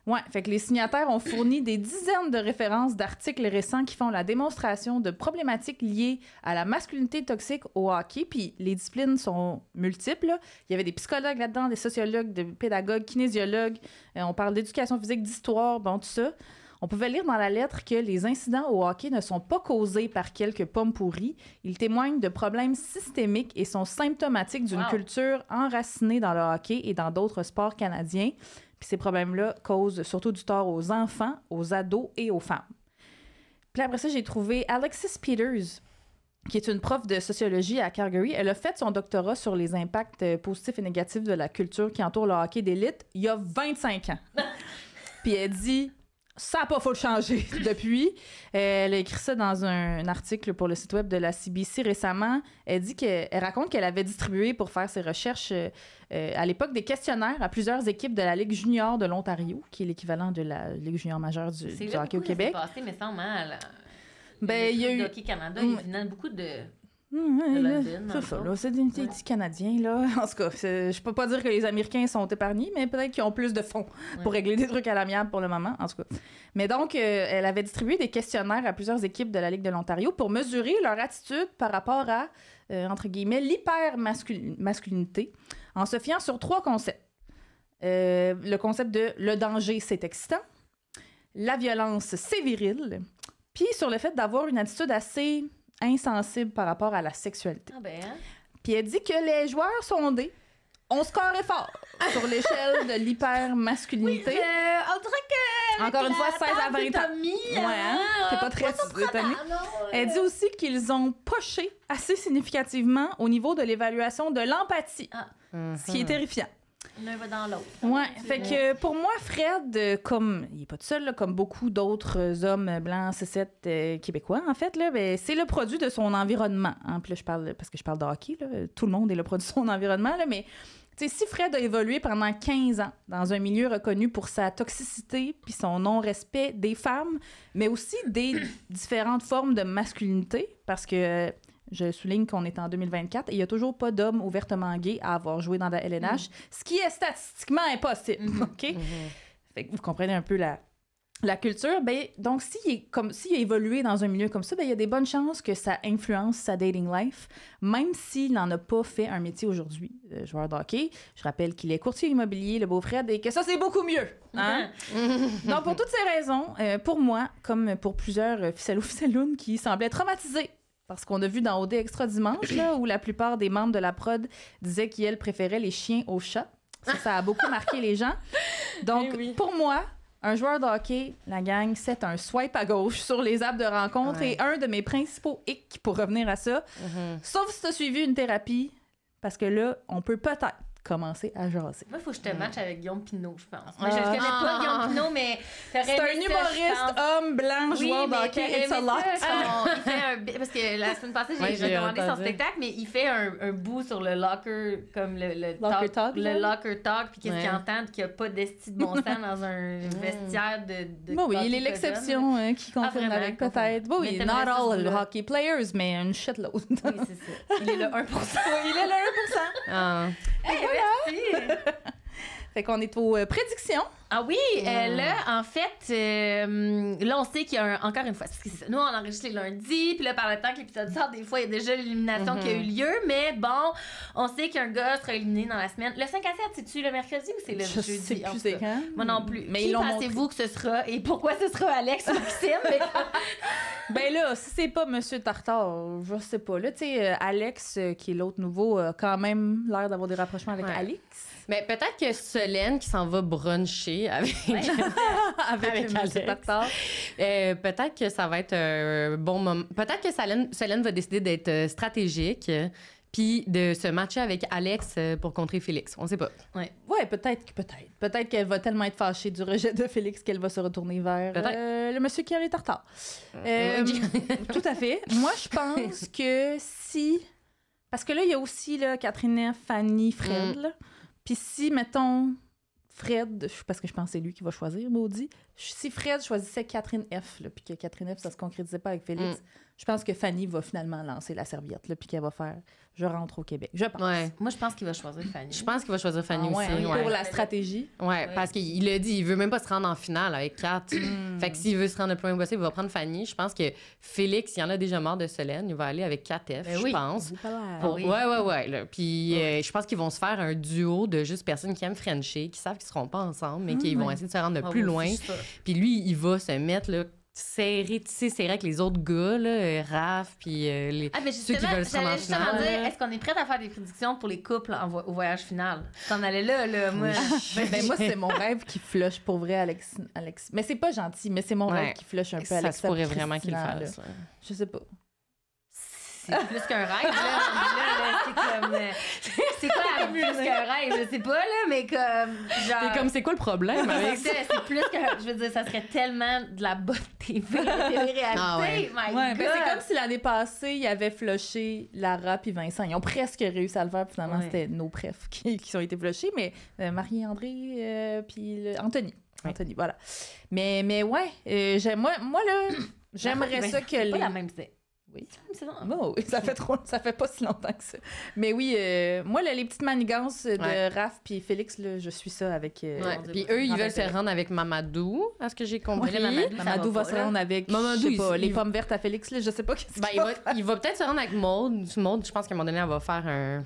Ouais, fait que les signataires ont fourni des dizaines de références d'articles récents qui font la démonstration de problématiques liées à la masculinité toxique au hockey. Puis les disciplines sont multiples. Là. Il y avait des psychologues là-dedans, des sociologues, des pédagogues, kinésiologues. On parle d'éducation physique, d'histoire, bon, tout ça. On pouvait lire dans la lettre que les incidents au hockey ne sont pas causés par quelques pommes pourries. Ils témoignent de problèmes systémiques et sont symptomatiques d'une culture enracinée dans le hockey et dans d'autres sports canadiens. Puis ces problèmes-là causent surtout du tort aux enfants, aux ados et aux femmes. Puis après ça, j'ai trouvé Alexis Peters, qui est une prof de sociologie à Calgary. Elle a fait son doctorat sur les impacts positifs et négatifs de la culture qui entoure le hockey d'élite il y a 25 ans. Puis elle dit... Ça n'a pas faut le changer depuis. Elle a écrit ça dans un article pour le site web de la CBC récemment. Elle raconte qu'elle avait distribué pour faire ses recherches à l'époque des questionnaires à plusieurs équipes de la Ligue junior de l'Ontario, qui est l'équivalent de la Ligue junior majeure du hockey au Québec. C'est passé, mais sans mal. Ben, il y a eu... Hockey Canada, il y a beaucoup de... C'est ça, là. C'est des petits Canadiens, là. En tout cas, je peux pas dire que les Américains sont épargnés, mais peut-être qu'ils ont plus de fonds pour régler des trucs à l'amiable pour le moment, en tout cas. Mais donc, elle avait distribué des questionnaires à plusieurs équipes de la Ligue de l'Ontario pour mesurer leur attitude par rapport à, entre guillemets, l'hyper-masculinité, en se fiant sur 3 concepts. Le concept de « le danger, c'est excitant », la violence, c'est viril, puis sur le fait d'avoir une attitude assez insensible par rapport à la sexualité. Ah ben, hein? Puis elle dit que les joueurs sondés ont scoré fort sur l'échelle de l'hyper-masculinité. Oui, on dirait que... Encore une fois, 16 à 20 ans. Ouais, hein? T'es pas très étonnée. Elle dit aussi qu'ils ont poché assez significativement au niveau de l'évaluation de l'empathie, ce qui est terrifiant. L'un va dans l'autre. Ouais, fait que pour moi, Fred, comme il est pas tout seul, là, comme beaucoup d'autres hommes blancs, C7 québécois, en fait, là, ben, c'est le produit de son environnement. Hein. Puis là, je parle de hockey, là, tout le monde est le produit de son environnement, là, mais si Fred a évolué pendant 15 ans dans un milieu reconnu pour sa toxicité puis son non-respect des femmes, mais aussi des différentes formes de masculinité, parce que je souligne qu'on est en 2024 et il n'y a toujours pas d'homme ouvertement gay à avoir joué dans la LNH, ce qui est statistiquement impossible. OK? Fait que vous comprenez un peu la culture. Ben, donc, s'il a évolué dans un milieu comme ça, ben, il y a des bonnes chances que ça influence sa dating life, même s'il n'en a pas fait un métier aujourd'hui, joueur de hockey. Je rappelle qu'il est courtier immobilier, le beau Fred, et que ça, c'est beaucoup mieux. Hein? Donc, pour toutes ces raisons, pour moi, comme pour plusieurs ficelles-ou-ficelles-ounes qui semblaient traumatisés parce qu'on a vu dans OD Extra Dimanche, là, où la plupart des membres de la prod disaient qu'ils préféraient les chiens aux chats. Ça a beaucoup marqué les gens. Donc, pour moi, un joueur de hockey, la gang, c'est un swipe à gauche sur les apps de rencontre et un de mes principaux hicks pour revenir à ça. Sauf si tu as suivi une thérapie, parce que là, on peut peut-être commencer à jaser. Moi, il faut que je te matche avec Guillaume Pinot, je pense. Moi, je connais pas Guillaume Pinot, mais c'est un humoriste, homme, blanc, joueur de hockey, it's a lot. Il fait parce que la semaine passée, j'ai recommandé son spectacle, mais il fait un bout sur le locker, comme le locker talk, puis qu'est-ce qu'il entend, qu'il n'y a pas d'esti de bon sens dans un vestiaire de oui, il est l'exception qui confirme avec peut-être. Oui, not all hockey players, mais une shitload. Oui, c'est ça. Il est le 1%. Il est le 1%. Merci! Fait qu'on est aux prédictions. Ah oui, là, en fait, là, on sait qu'il y a encore une fois, parce que c'est ça, nous, on enregistre les lundis, puis là, par le temps que l'épisode sort, des fois, il y a déjà l'élimination qui a eu lieu, mais bon, on sait qu'un gars sera éliminé dans la semaine. Le 5 à 7, c'est-tu le mercredi ou c'est le jeudi? Je sais plus c'est quand. Moi non plus. Mais qui pensez-vous que ce sera et pourquoi ce sera Alex ou Maxime? Ben là, si c'est pas Monsieur Tartare, je sais pas. Là, tu sais, Alex, qui est l'autre nouveau, a quand même l'air d'avoir des rapprochements avec Alex. Mais peut-être que Solène qui s'en va bruncher avec Monsieur Tartare. Peut-être que ça va être un bon moment. Peut-être que Solène va décider d'être stratégique puis de se matcher avec Alex pour contrer Félix. On sait pas. Ouais, peut-être. Peut-être qu'elle va tellement être fâchée du rejet de Félix qu'elle va se retourner vers le monsieur qui a les tartares. Tout à fait. Moi, je pense que si... Parce que là, il y a aussi là, Catherine F, Fanny, Fred, là. Puis si, mettons, Fred, parce que je pense que c'est lui qui va choisir, maudit, si Fred choisissait Catherine F, là, puis que Catherine F, ça se concrétisait pas avec Félix, je pense que Fanny va finalement lancer la serviette, là, puis qu'elle va faire « Je rentre au Québec ». Je pense. Ouais. Moi, je pense qu'il va choisir Fanny. Je pense qu'il va choisir Fanny aussi. Pour la stratégie. Ouais, parce qu'il a dit, il veut même pas se rendre en finale avec Kat. Fait que s'il veut se rendre le plus loin possible, il va prendre Fanny. Je pense que Félix, il y en a déjà marre de Solène, il va aller avec Kat F, je pense. Ouais. Là. Puis je pense qu'ils vont se faire un duo de juste personnes qui aiment Frencher, qui savent qu'ils seront pas ensemble, mais qui vont essayer de se rendre le plus loin. Puis lui, il va se mettre là, serré, tu sais, c'est vrai que les autres gars, là, Raph, puis ceux qui veulent se rendre en finale. Dire, est-ce qu'on est prêt à faire des prédictions pour les couples au voyage final? T'en allais là, moi. Moi, c'est mon rêve qui flush pour vrai, Alex. Mais c'est pas gentil, mais c'est mon rêve qui flush un peu, Alex. Ça se pourrait vraiment qu'il le fasse. Je sais pas. c'est plus qu'un rêve, là. C'est comme... c'est quoi plus qu'un rêve? Je sais pas, là, mais comme... genre... T'es comme, c'est quoi le problème avec ça? C'est plus qu'un... Je veux dire, ça serait tellement de la bonne TV, de télé-réalité. Ah ouais. My Ouais, God! ben c'est comme si l'année passée, il avait flushé Lara puis Vincent. Ils ont presque réussi à le faire, puis finalement, Ouais. c'était nos prefs qui ont été flushés, mais Marie-André puis Anthony. Ouais. Anthony, voilà. Mais ouais, moi là, j'aimerais ça que C'est les... pas la même c'est. Oui. C'est ça. Oh, oui, ça fait pas si longtemps que ça. Mais oui, moi, là, les petites manigances de Ouais. Raph puis Félix, là, je suis ça avec... Ouais. Mon Dieu, Puis pas eux, ils grand veulent se intérêt. rendre avec Mamadou, à ce que j'ai compris. Ouais, là, Mamadou, ça Mamadou va va pas, se rendre avec, Mamadou, je sais pas, il- les il- pommes vertes à Félix, là, je sais pas qu'est-ce Ben, qu'il va faire. il va peut-être se rendre avec Maud. Maud, je pense qu'à un moment donné, elle va faire un...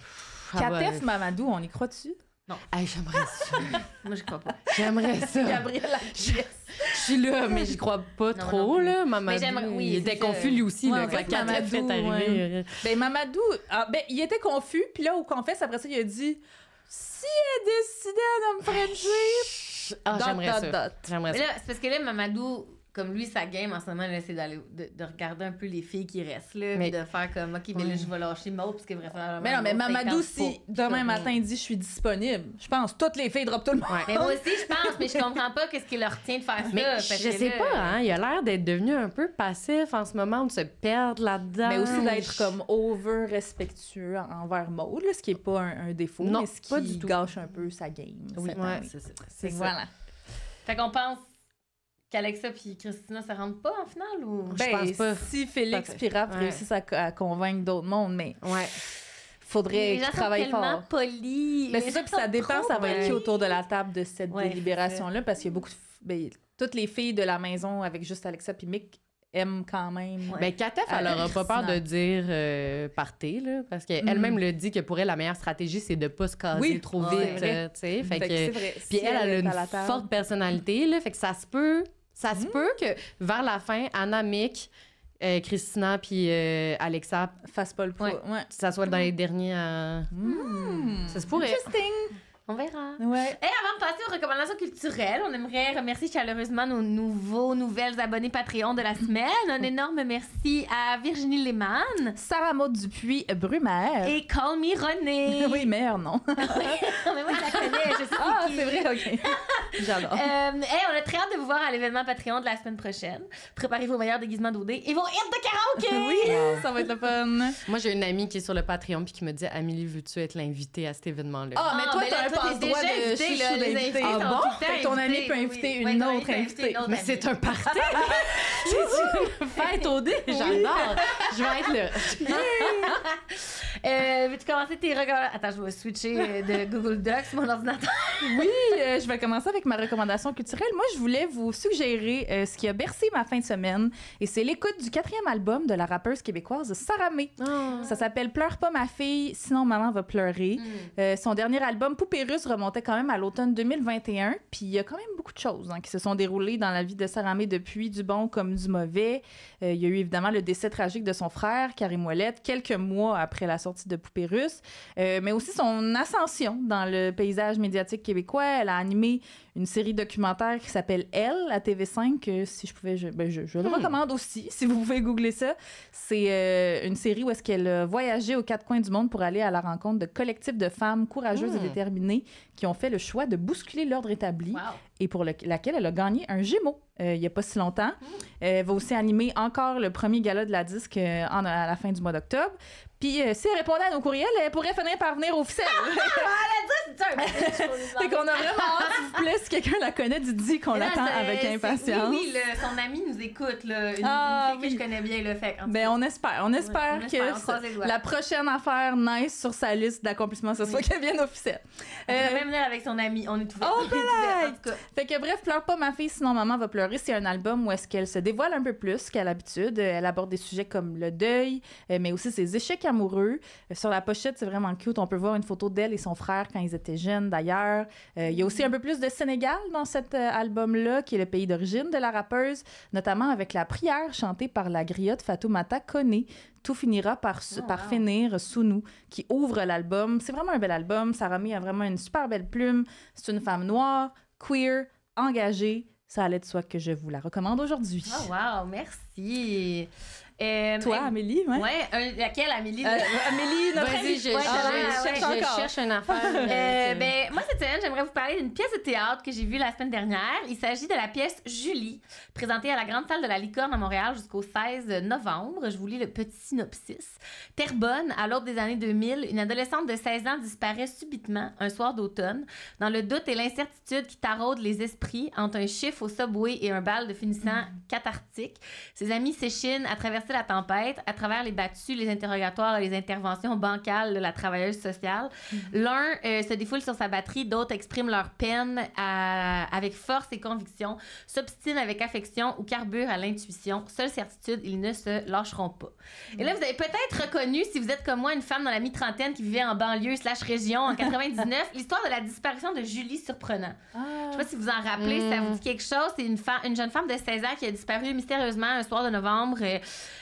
Katef Mamadou, on y croit dessus? Hey, j'aimerais ça. Moi, je crois pas. J'aimerais ça. Gabriel Je suis là, mais j'y crois pas Non, trop, non plus. là. Mamadou, Mais j'aimerais- oui, il c'est était ça. confus, lui aussi, Ouais, là, en quand fait, Katef est Mamadou, arrivé. Ben, Mamadou, il était confus, puis là, au confesse, après ça, il a dit « Si elle décidait de me frencher... Ah, j'aimerais ça. dot. J'aimerais Mais ça. là, c'est parce que là, Mamadou, comme lui, sa game en ce moment, là, c'est d'aller de regarder un peu les filles qui restent, là, Mais- puis de faire comme, OK, mais là, je vais lâcher Maud, parce que vraisemblablement... Mais non, mais Maud, ça y Mamadou, tente si pas. demain matin, il dit « Je suis disponible », je pense toutes les filles drop tout le monde. Ouais. Mais moi aussi, je pense, mais je comprends pas qu'est-ce qui leur tient de faire ça. Mais parce je que sais là, pas, hein, il a l'air d'être devenu un peu passif en ce moment, de se perdre là-dedans. Mais aussi d'être comme over respectueux envers Maud, là, ce qui est pas un défaut, Non, mais ce pas qui du tout. gâche un peu sa game. Oui, cette ouais. année. c'est ça. C'est ça. voilà. Fait qu'on pense qu'Alexa puis Christina se rendent pas en finale, ou... Je pense pas. Si Félix Peut-être. puis Raph Ouais. réussissent à convaincre d'autres mondes, mais Ouais. faudrait Les gens sont travailler tellement fort. polis. Mais c'est ça, puis ça dépend, ça va être qui autour de la table de cette Ouais, délibération-là, parce qu'il y a beaucoup de... Ben, toutes les filles de la maison, avec juste Alexa puis Mick, aiment quand même... Ouais. Ben, Katef, elle aura pas peur de dire partez, là, parce qu'elle-même le dit que pour elle, la meilleure stratégie, c'est de pas se caser Oui. trop Ouais, vite, c'est vrai. tu sais. Fait Fait que que... c'est vrai. Puis Si elle a est une à la table, forte personnalité, là, fait que ça se peut que vers la fin, Anna, Mick, Christina puis Alexa, fasse pas le poids. Ouais. Ouais. ça soit dans les derniers à... Ça se pourrait. Interesting. On verra. Ouais. Et avant de passer aux recommandations culturelles, on aimerait remercier chaleureusement nos nouvelles abonnés Patreon de la semaine. Un énorme merci à Virginie Lehmann Sarah Maud Dupuis Brumaire. et Call Me René. Oui, meilleur nom. Non, mais moi, je la connais, je sais Ah, qui. c'est vrai, OK. J'adore. On a très hâte de vous voir à l'événement Patreon de la semaine prochaine. Préparez vos meilleurs déguisements d'OD et vos hits de karaoké! Oui, ça va être le fun. Moi, j'ai une amie qui est sur le Patreon puis qui me dit « Amélie, veux-tu être l'invitée à cet événement-là? Ah, mais toi, ben là, t'as un toi, t'es passe-droit déjà de invité, là, chouchou les d'invité. invités Ah sont bon? tout le temps Fait que ton ami invités, peut oui, inviter oui. une Ouais, autre ton ami peut inviter invitée. une autre Mais c'est un party! C'est une fête au dé! J'adore! Je vais être là. Veux-tu commencer tes recommandations? Attends, je vais switcher de Google Docs, mon ordinateur. Oui, je vais commencer avec ma recommandation culturelle. Moi, je voulais vous suggérer ce qui a bercé ma fin de semaine, et c'est l'écoute du 4e album de la rappeuse québécoise Sarah May. Ça s'appelle Pleure pas ma fille, sinon maman va pleurer. Son dernier album, Poupée russe, remontait quand même à l'automne 2021, puis il y a quand même beaucoup de choses qui se sont déroulées dans la vie de Sarah May depuis, du bon comme du mauvais. Il y a eu évidemment le décès tragique de son frère, Karim Ouellette, quelques mois après la sortie de Poupée russe, mais aussi son ascension dans le paysage médiatique québécois. Elle a animé une série documentaire qui s'appelle Elle à TV5, que si je pouvais, je le recommande aussi, si vous pouvez googler ça. C'est une série où est-ce qu'elle a voyagé aux quatre coins du monde pour aller à la rencontre de collectifs de femmes courageuses et déterminées qui ont fait le choix de bousculer l'ordre établi Wow. et pour laquelle elle a gagné un Gémeaux il n'y a pas si longtemps. Elle va aussi animer encore le premier gala de la disque à la fin du mois d'octobre. Puis si elle répondait à nos courriels, elle pourrait finir par venir officiel. Fait qu'on a vraiment hâte, s'il vous plaît, si quelqu'un la connaît, dites qu'on l'attend avec impatience. Oui, son ami nous écoute, là. Une fille que je connais bien, le fait. Ben, on espère. On espère on que croise les doigts. la prochaine affaire nice sur sa liste d'accomplissements, ce soit qu'elle vienne officielle. Elle pourrait même venir avec son ami. On est ouvert. Oh, On est ouvert, en tout cas. Fait que bref, Pleure pas ma fille, sinon maman va pleurer. C'est un album où est-ce qu'elle se dévoile un peu plus qu'à l'habitude. Elle aborde des sujets comme le deuil, mais aussi ses échecs amoureux. Sur la pochette, c'est vraiment cute. On peut voir une photo d'elle et son frère quand ils étaient jeunes, d'ailleurs. Il y a aussi un peu plus de Sénégal dans cet album-là, qui est le pays d'origine de la rappeuse, notamment avec la prière chantée par la griotte Fatoumata Koné. Tout finira par finir sous nous, qui ouvre l'album. C'est vraiment un bel album. Sarah May a vraiment une super belle plume. C'est une femme noire, queer, engagée. Ça allait de soi que je vous la recommande aujourd'hui. Oh, wow, merci. Toi, Amélie, ouais. Ouais, laquelle, Amélie? Amélie, notre Vas-y, amie. je cherche une affaire. Moi, cette semaine, j'aimerais vous parler d'une pièce de théâtre que j'ai vue la semaine dernière. Il s'agit de la pièce Julie, présentée à la Grande Salle de la Licorne à Montréal jusqu'au 16 novembre. Je vous lis le petit synopsis. Terrebonne, à l'aube des années 2000, une adolescente de 16 ans disparaît subitement un soir d'automne, dans le doute et l'incertitude qui taraudent les esprits entre un chiffre au Subway et un bal de finissant cathartique. Ses amis s'échinent à traverser la tempête, à travers les battues, les interrogatoires et les interventions bancales de la travailleuse sociale. L'un se défoule sur sa batterie, d'autres expriment leur peine avec force et conviction, s'obstinent avec affection ou carburent à l'intuition. Seule certitude, ils ne se lâcheront pas. Et là, vous avez peut-être reconnu, si vous êtes comme moi, une femme dans la mi-trentaine qui vivait en banlieue / région en 99, l'histoire de la disparition de Julie Surprenant. Je sais pas si vous en rappelez, si ça vous dit quelque chose. C'est une jeune femme de 16 ans qui a disparu mystérieusement un soir de novembre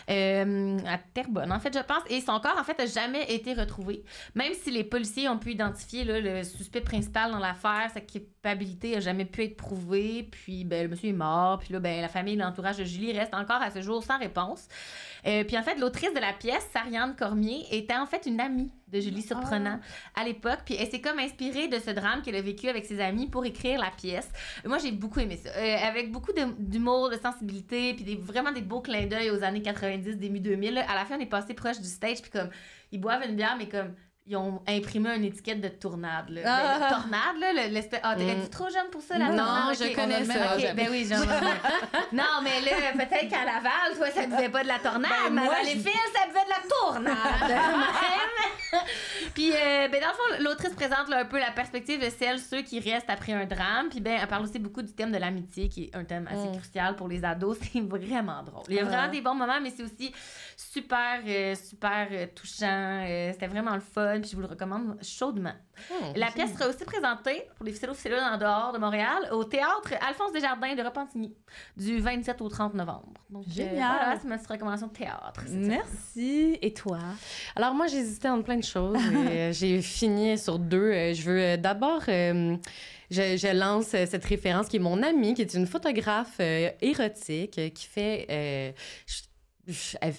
à Terrebonne, en fait, je pense. Et son corps, en fait, n'a jamais été retrouvé. Même si les policiers ont pu identifier là, le suspect principal dans l'affaire, sa culpabilité n'a jamais pu être prouvée. Puis, le monsieur est mort. Puis là, la famille et l'entourage de Julie restent encore à ce jour sans réponse. Puis en fait, l'autrice de la pièce, Sariane Cormier, était en fait une amie de Julie Surprenant à l'époque. Puis elle s'est comme inspirée de ce drame qu'elle a vécu avec ses amis pour écrire la pièce. Moi, j'ai beaucoup aimé ça. Avec beaucoup d'humour, de sensibilité, puis vraiment des beaux clins d'œil aux années 90, début 2000. Là, à la fin, on est passé proche du stage, puis comme, ils boivent une bière, mais comme... Ils ont imprimé une étiquette de tournade. Là. Tornade, là, l'espèce... es-tu trop jeune pour ça, la non, tornade? je connais ça. Okay. Ben oui, genre... non, mais là, peut-être qu'à Laval, toi, ça buvait pas de la tornade, mais à Valleyfield, ça buvait de la tournade. Puis, dans le fond, l'autrice présente là, un peu la perspective de ceux qui restent après un drame. Puis, elle parle aussi beaucoup du thème de l'amitié, qui est un thème assez crucial pour les ados. C'est vraiment drôle. Il y a vraiment des bons moments, mais c'est aussi super touchant. C'était vraiment le fun. Puis je vous le recommande chaudement. La pièce sera aussi présentée pour les Ficello en dehors de Montréal au théâtre Alphonse Desjardins de Repentigny du 27 au 30 novembre. Donc, génial! Voilà, c'est ma petite recommandation de théâtre. Merci! Et toi? Alors moi, j'hésitais entre plein de choses et j'ai fini sur 2. Je veux d'abord... Je lance cette référence qui est mon amie, qui est une photographe érotique qui fait... Elle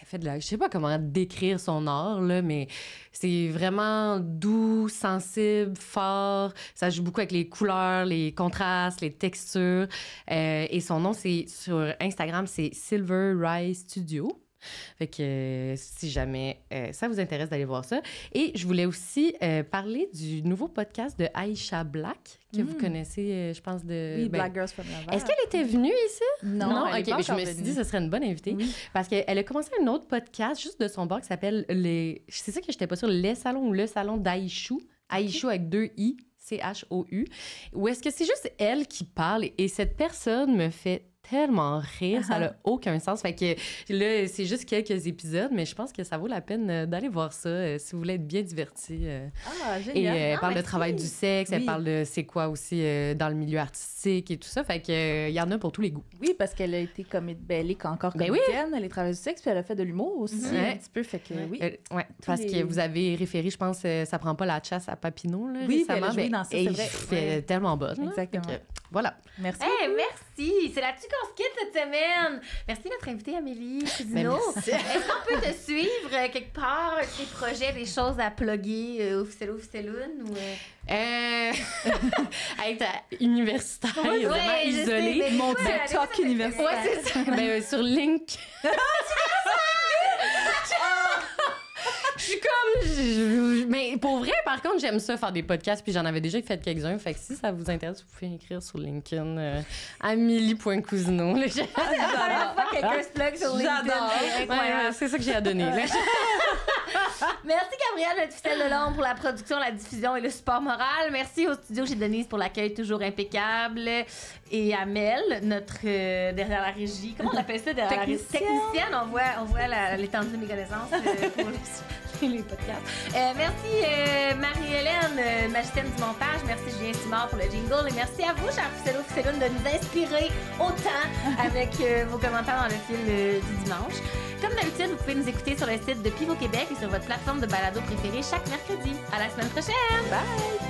fait de la... Je sais pas comment décrire son art, là, mais c'est vraiment doux, sensible, fort. Ça joue beaucoup avec les couleurs, les contrastes, les textures. Et son nom, c'est sur Instagram, c'est Silver Rise Studio. Fait que si jamais ça vous intéresse d'aller voir ça. Et je voulais aussi parler du nouveau podcast de Aïcha Black, que vous connaissez, je pense, de... Oui, Black Girls from Laval. Est-ce qu'elle était venue ici? Non, OK, mais je me suis dit que ce serait une bonne invitée. Oui. Parce qu'elle a commencé un autre podcast juste de son bar qui s'appelle C'est ça que j'étais pas sûre, Les Salons ou Le Salon d'Aïchou. Aïchou avec 2 I, C-H-O-U. Ou est-ce que c'est juste elle qui parle et cette personne me fait tellement rire, ça n'a aucun sens. Fait que là, c'est juste quelques épisodes, mais je pense que ça vaut la peine d'aller voir ça si vous voulez être bien divertis. Génial. Et elle parle de travail du sexe, elle parle de c'est quoi aussi dans le milieu artistique et tout ça. Fait que il y en a pour tous les goûts. Oui, parce qu'elle a été elle est encore comédienne, elle est travailleuse du sexe, puis elle a fait de l'humour aussi un petit peu. Fait que parce que vous avez référé, je pense, ça prend pas la chasse à Papineau là, oui, récemment. Elle a joué dans ça, c'est vrai. Elle est tellement bonne. Exactement. Voilà. Merci. Merci. C'est là-dessus qu'on se quitte cette semaine. Merci de notre invitée Amélie Cousineau. Est-ce qu'on peut te suivre quelque part, des projets, des choses à plugger au Ficelloun ou être universitaire, vraiment isolée. Mon TikTok universitaire. Ouais, c'est ça. Sur Link. Je suis comme... Mais pour vrai, par contre, j'aime ça, faire des podcasts, puis j'en avais déjà fait quelques-uns. Fait que si ça vous intéresse, vous pouvez écrire sur LinkedIn Amélie.Cousineau. C'est la première fois que quelqu'un se plug sur LinkedIn. J'adore. C'est ça que j'ai à donner. Merci Gabrielle de Ficelle de l'Ombre pour la production, la diffusion et le support moral. Merci au studio chez Denise pour l'accueil toujours impeccable. Et à Mel, notre derrière la régie. Comment on appelle ça derrière la régie? Technicienne. On voit l'étendue de mes connaissances pour les podcasts. Merci Marie-Hélène, magicienne du montage. Merci Julien Simard pour le jingle. Et merci à vous, chers Ficello, de nous inspirer autant avec vos commentaires dans le fil du dimanche. Comme d'habitude, vous pouvez nous écouter sur le site de Pivot Québec et sur votre plateforme de balado préférée chaque mercredi. À la semaine prochaine! Bye!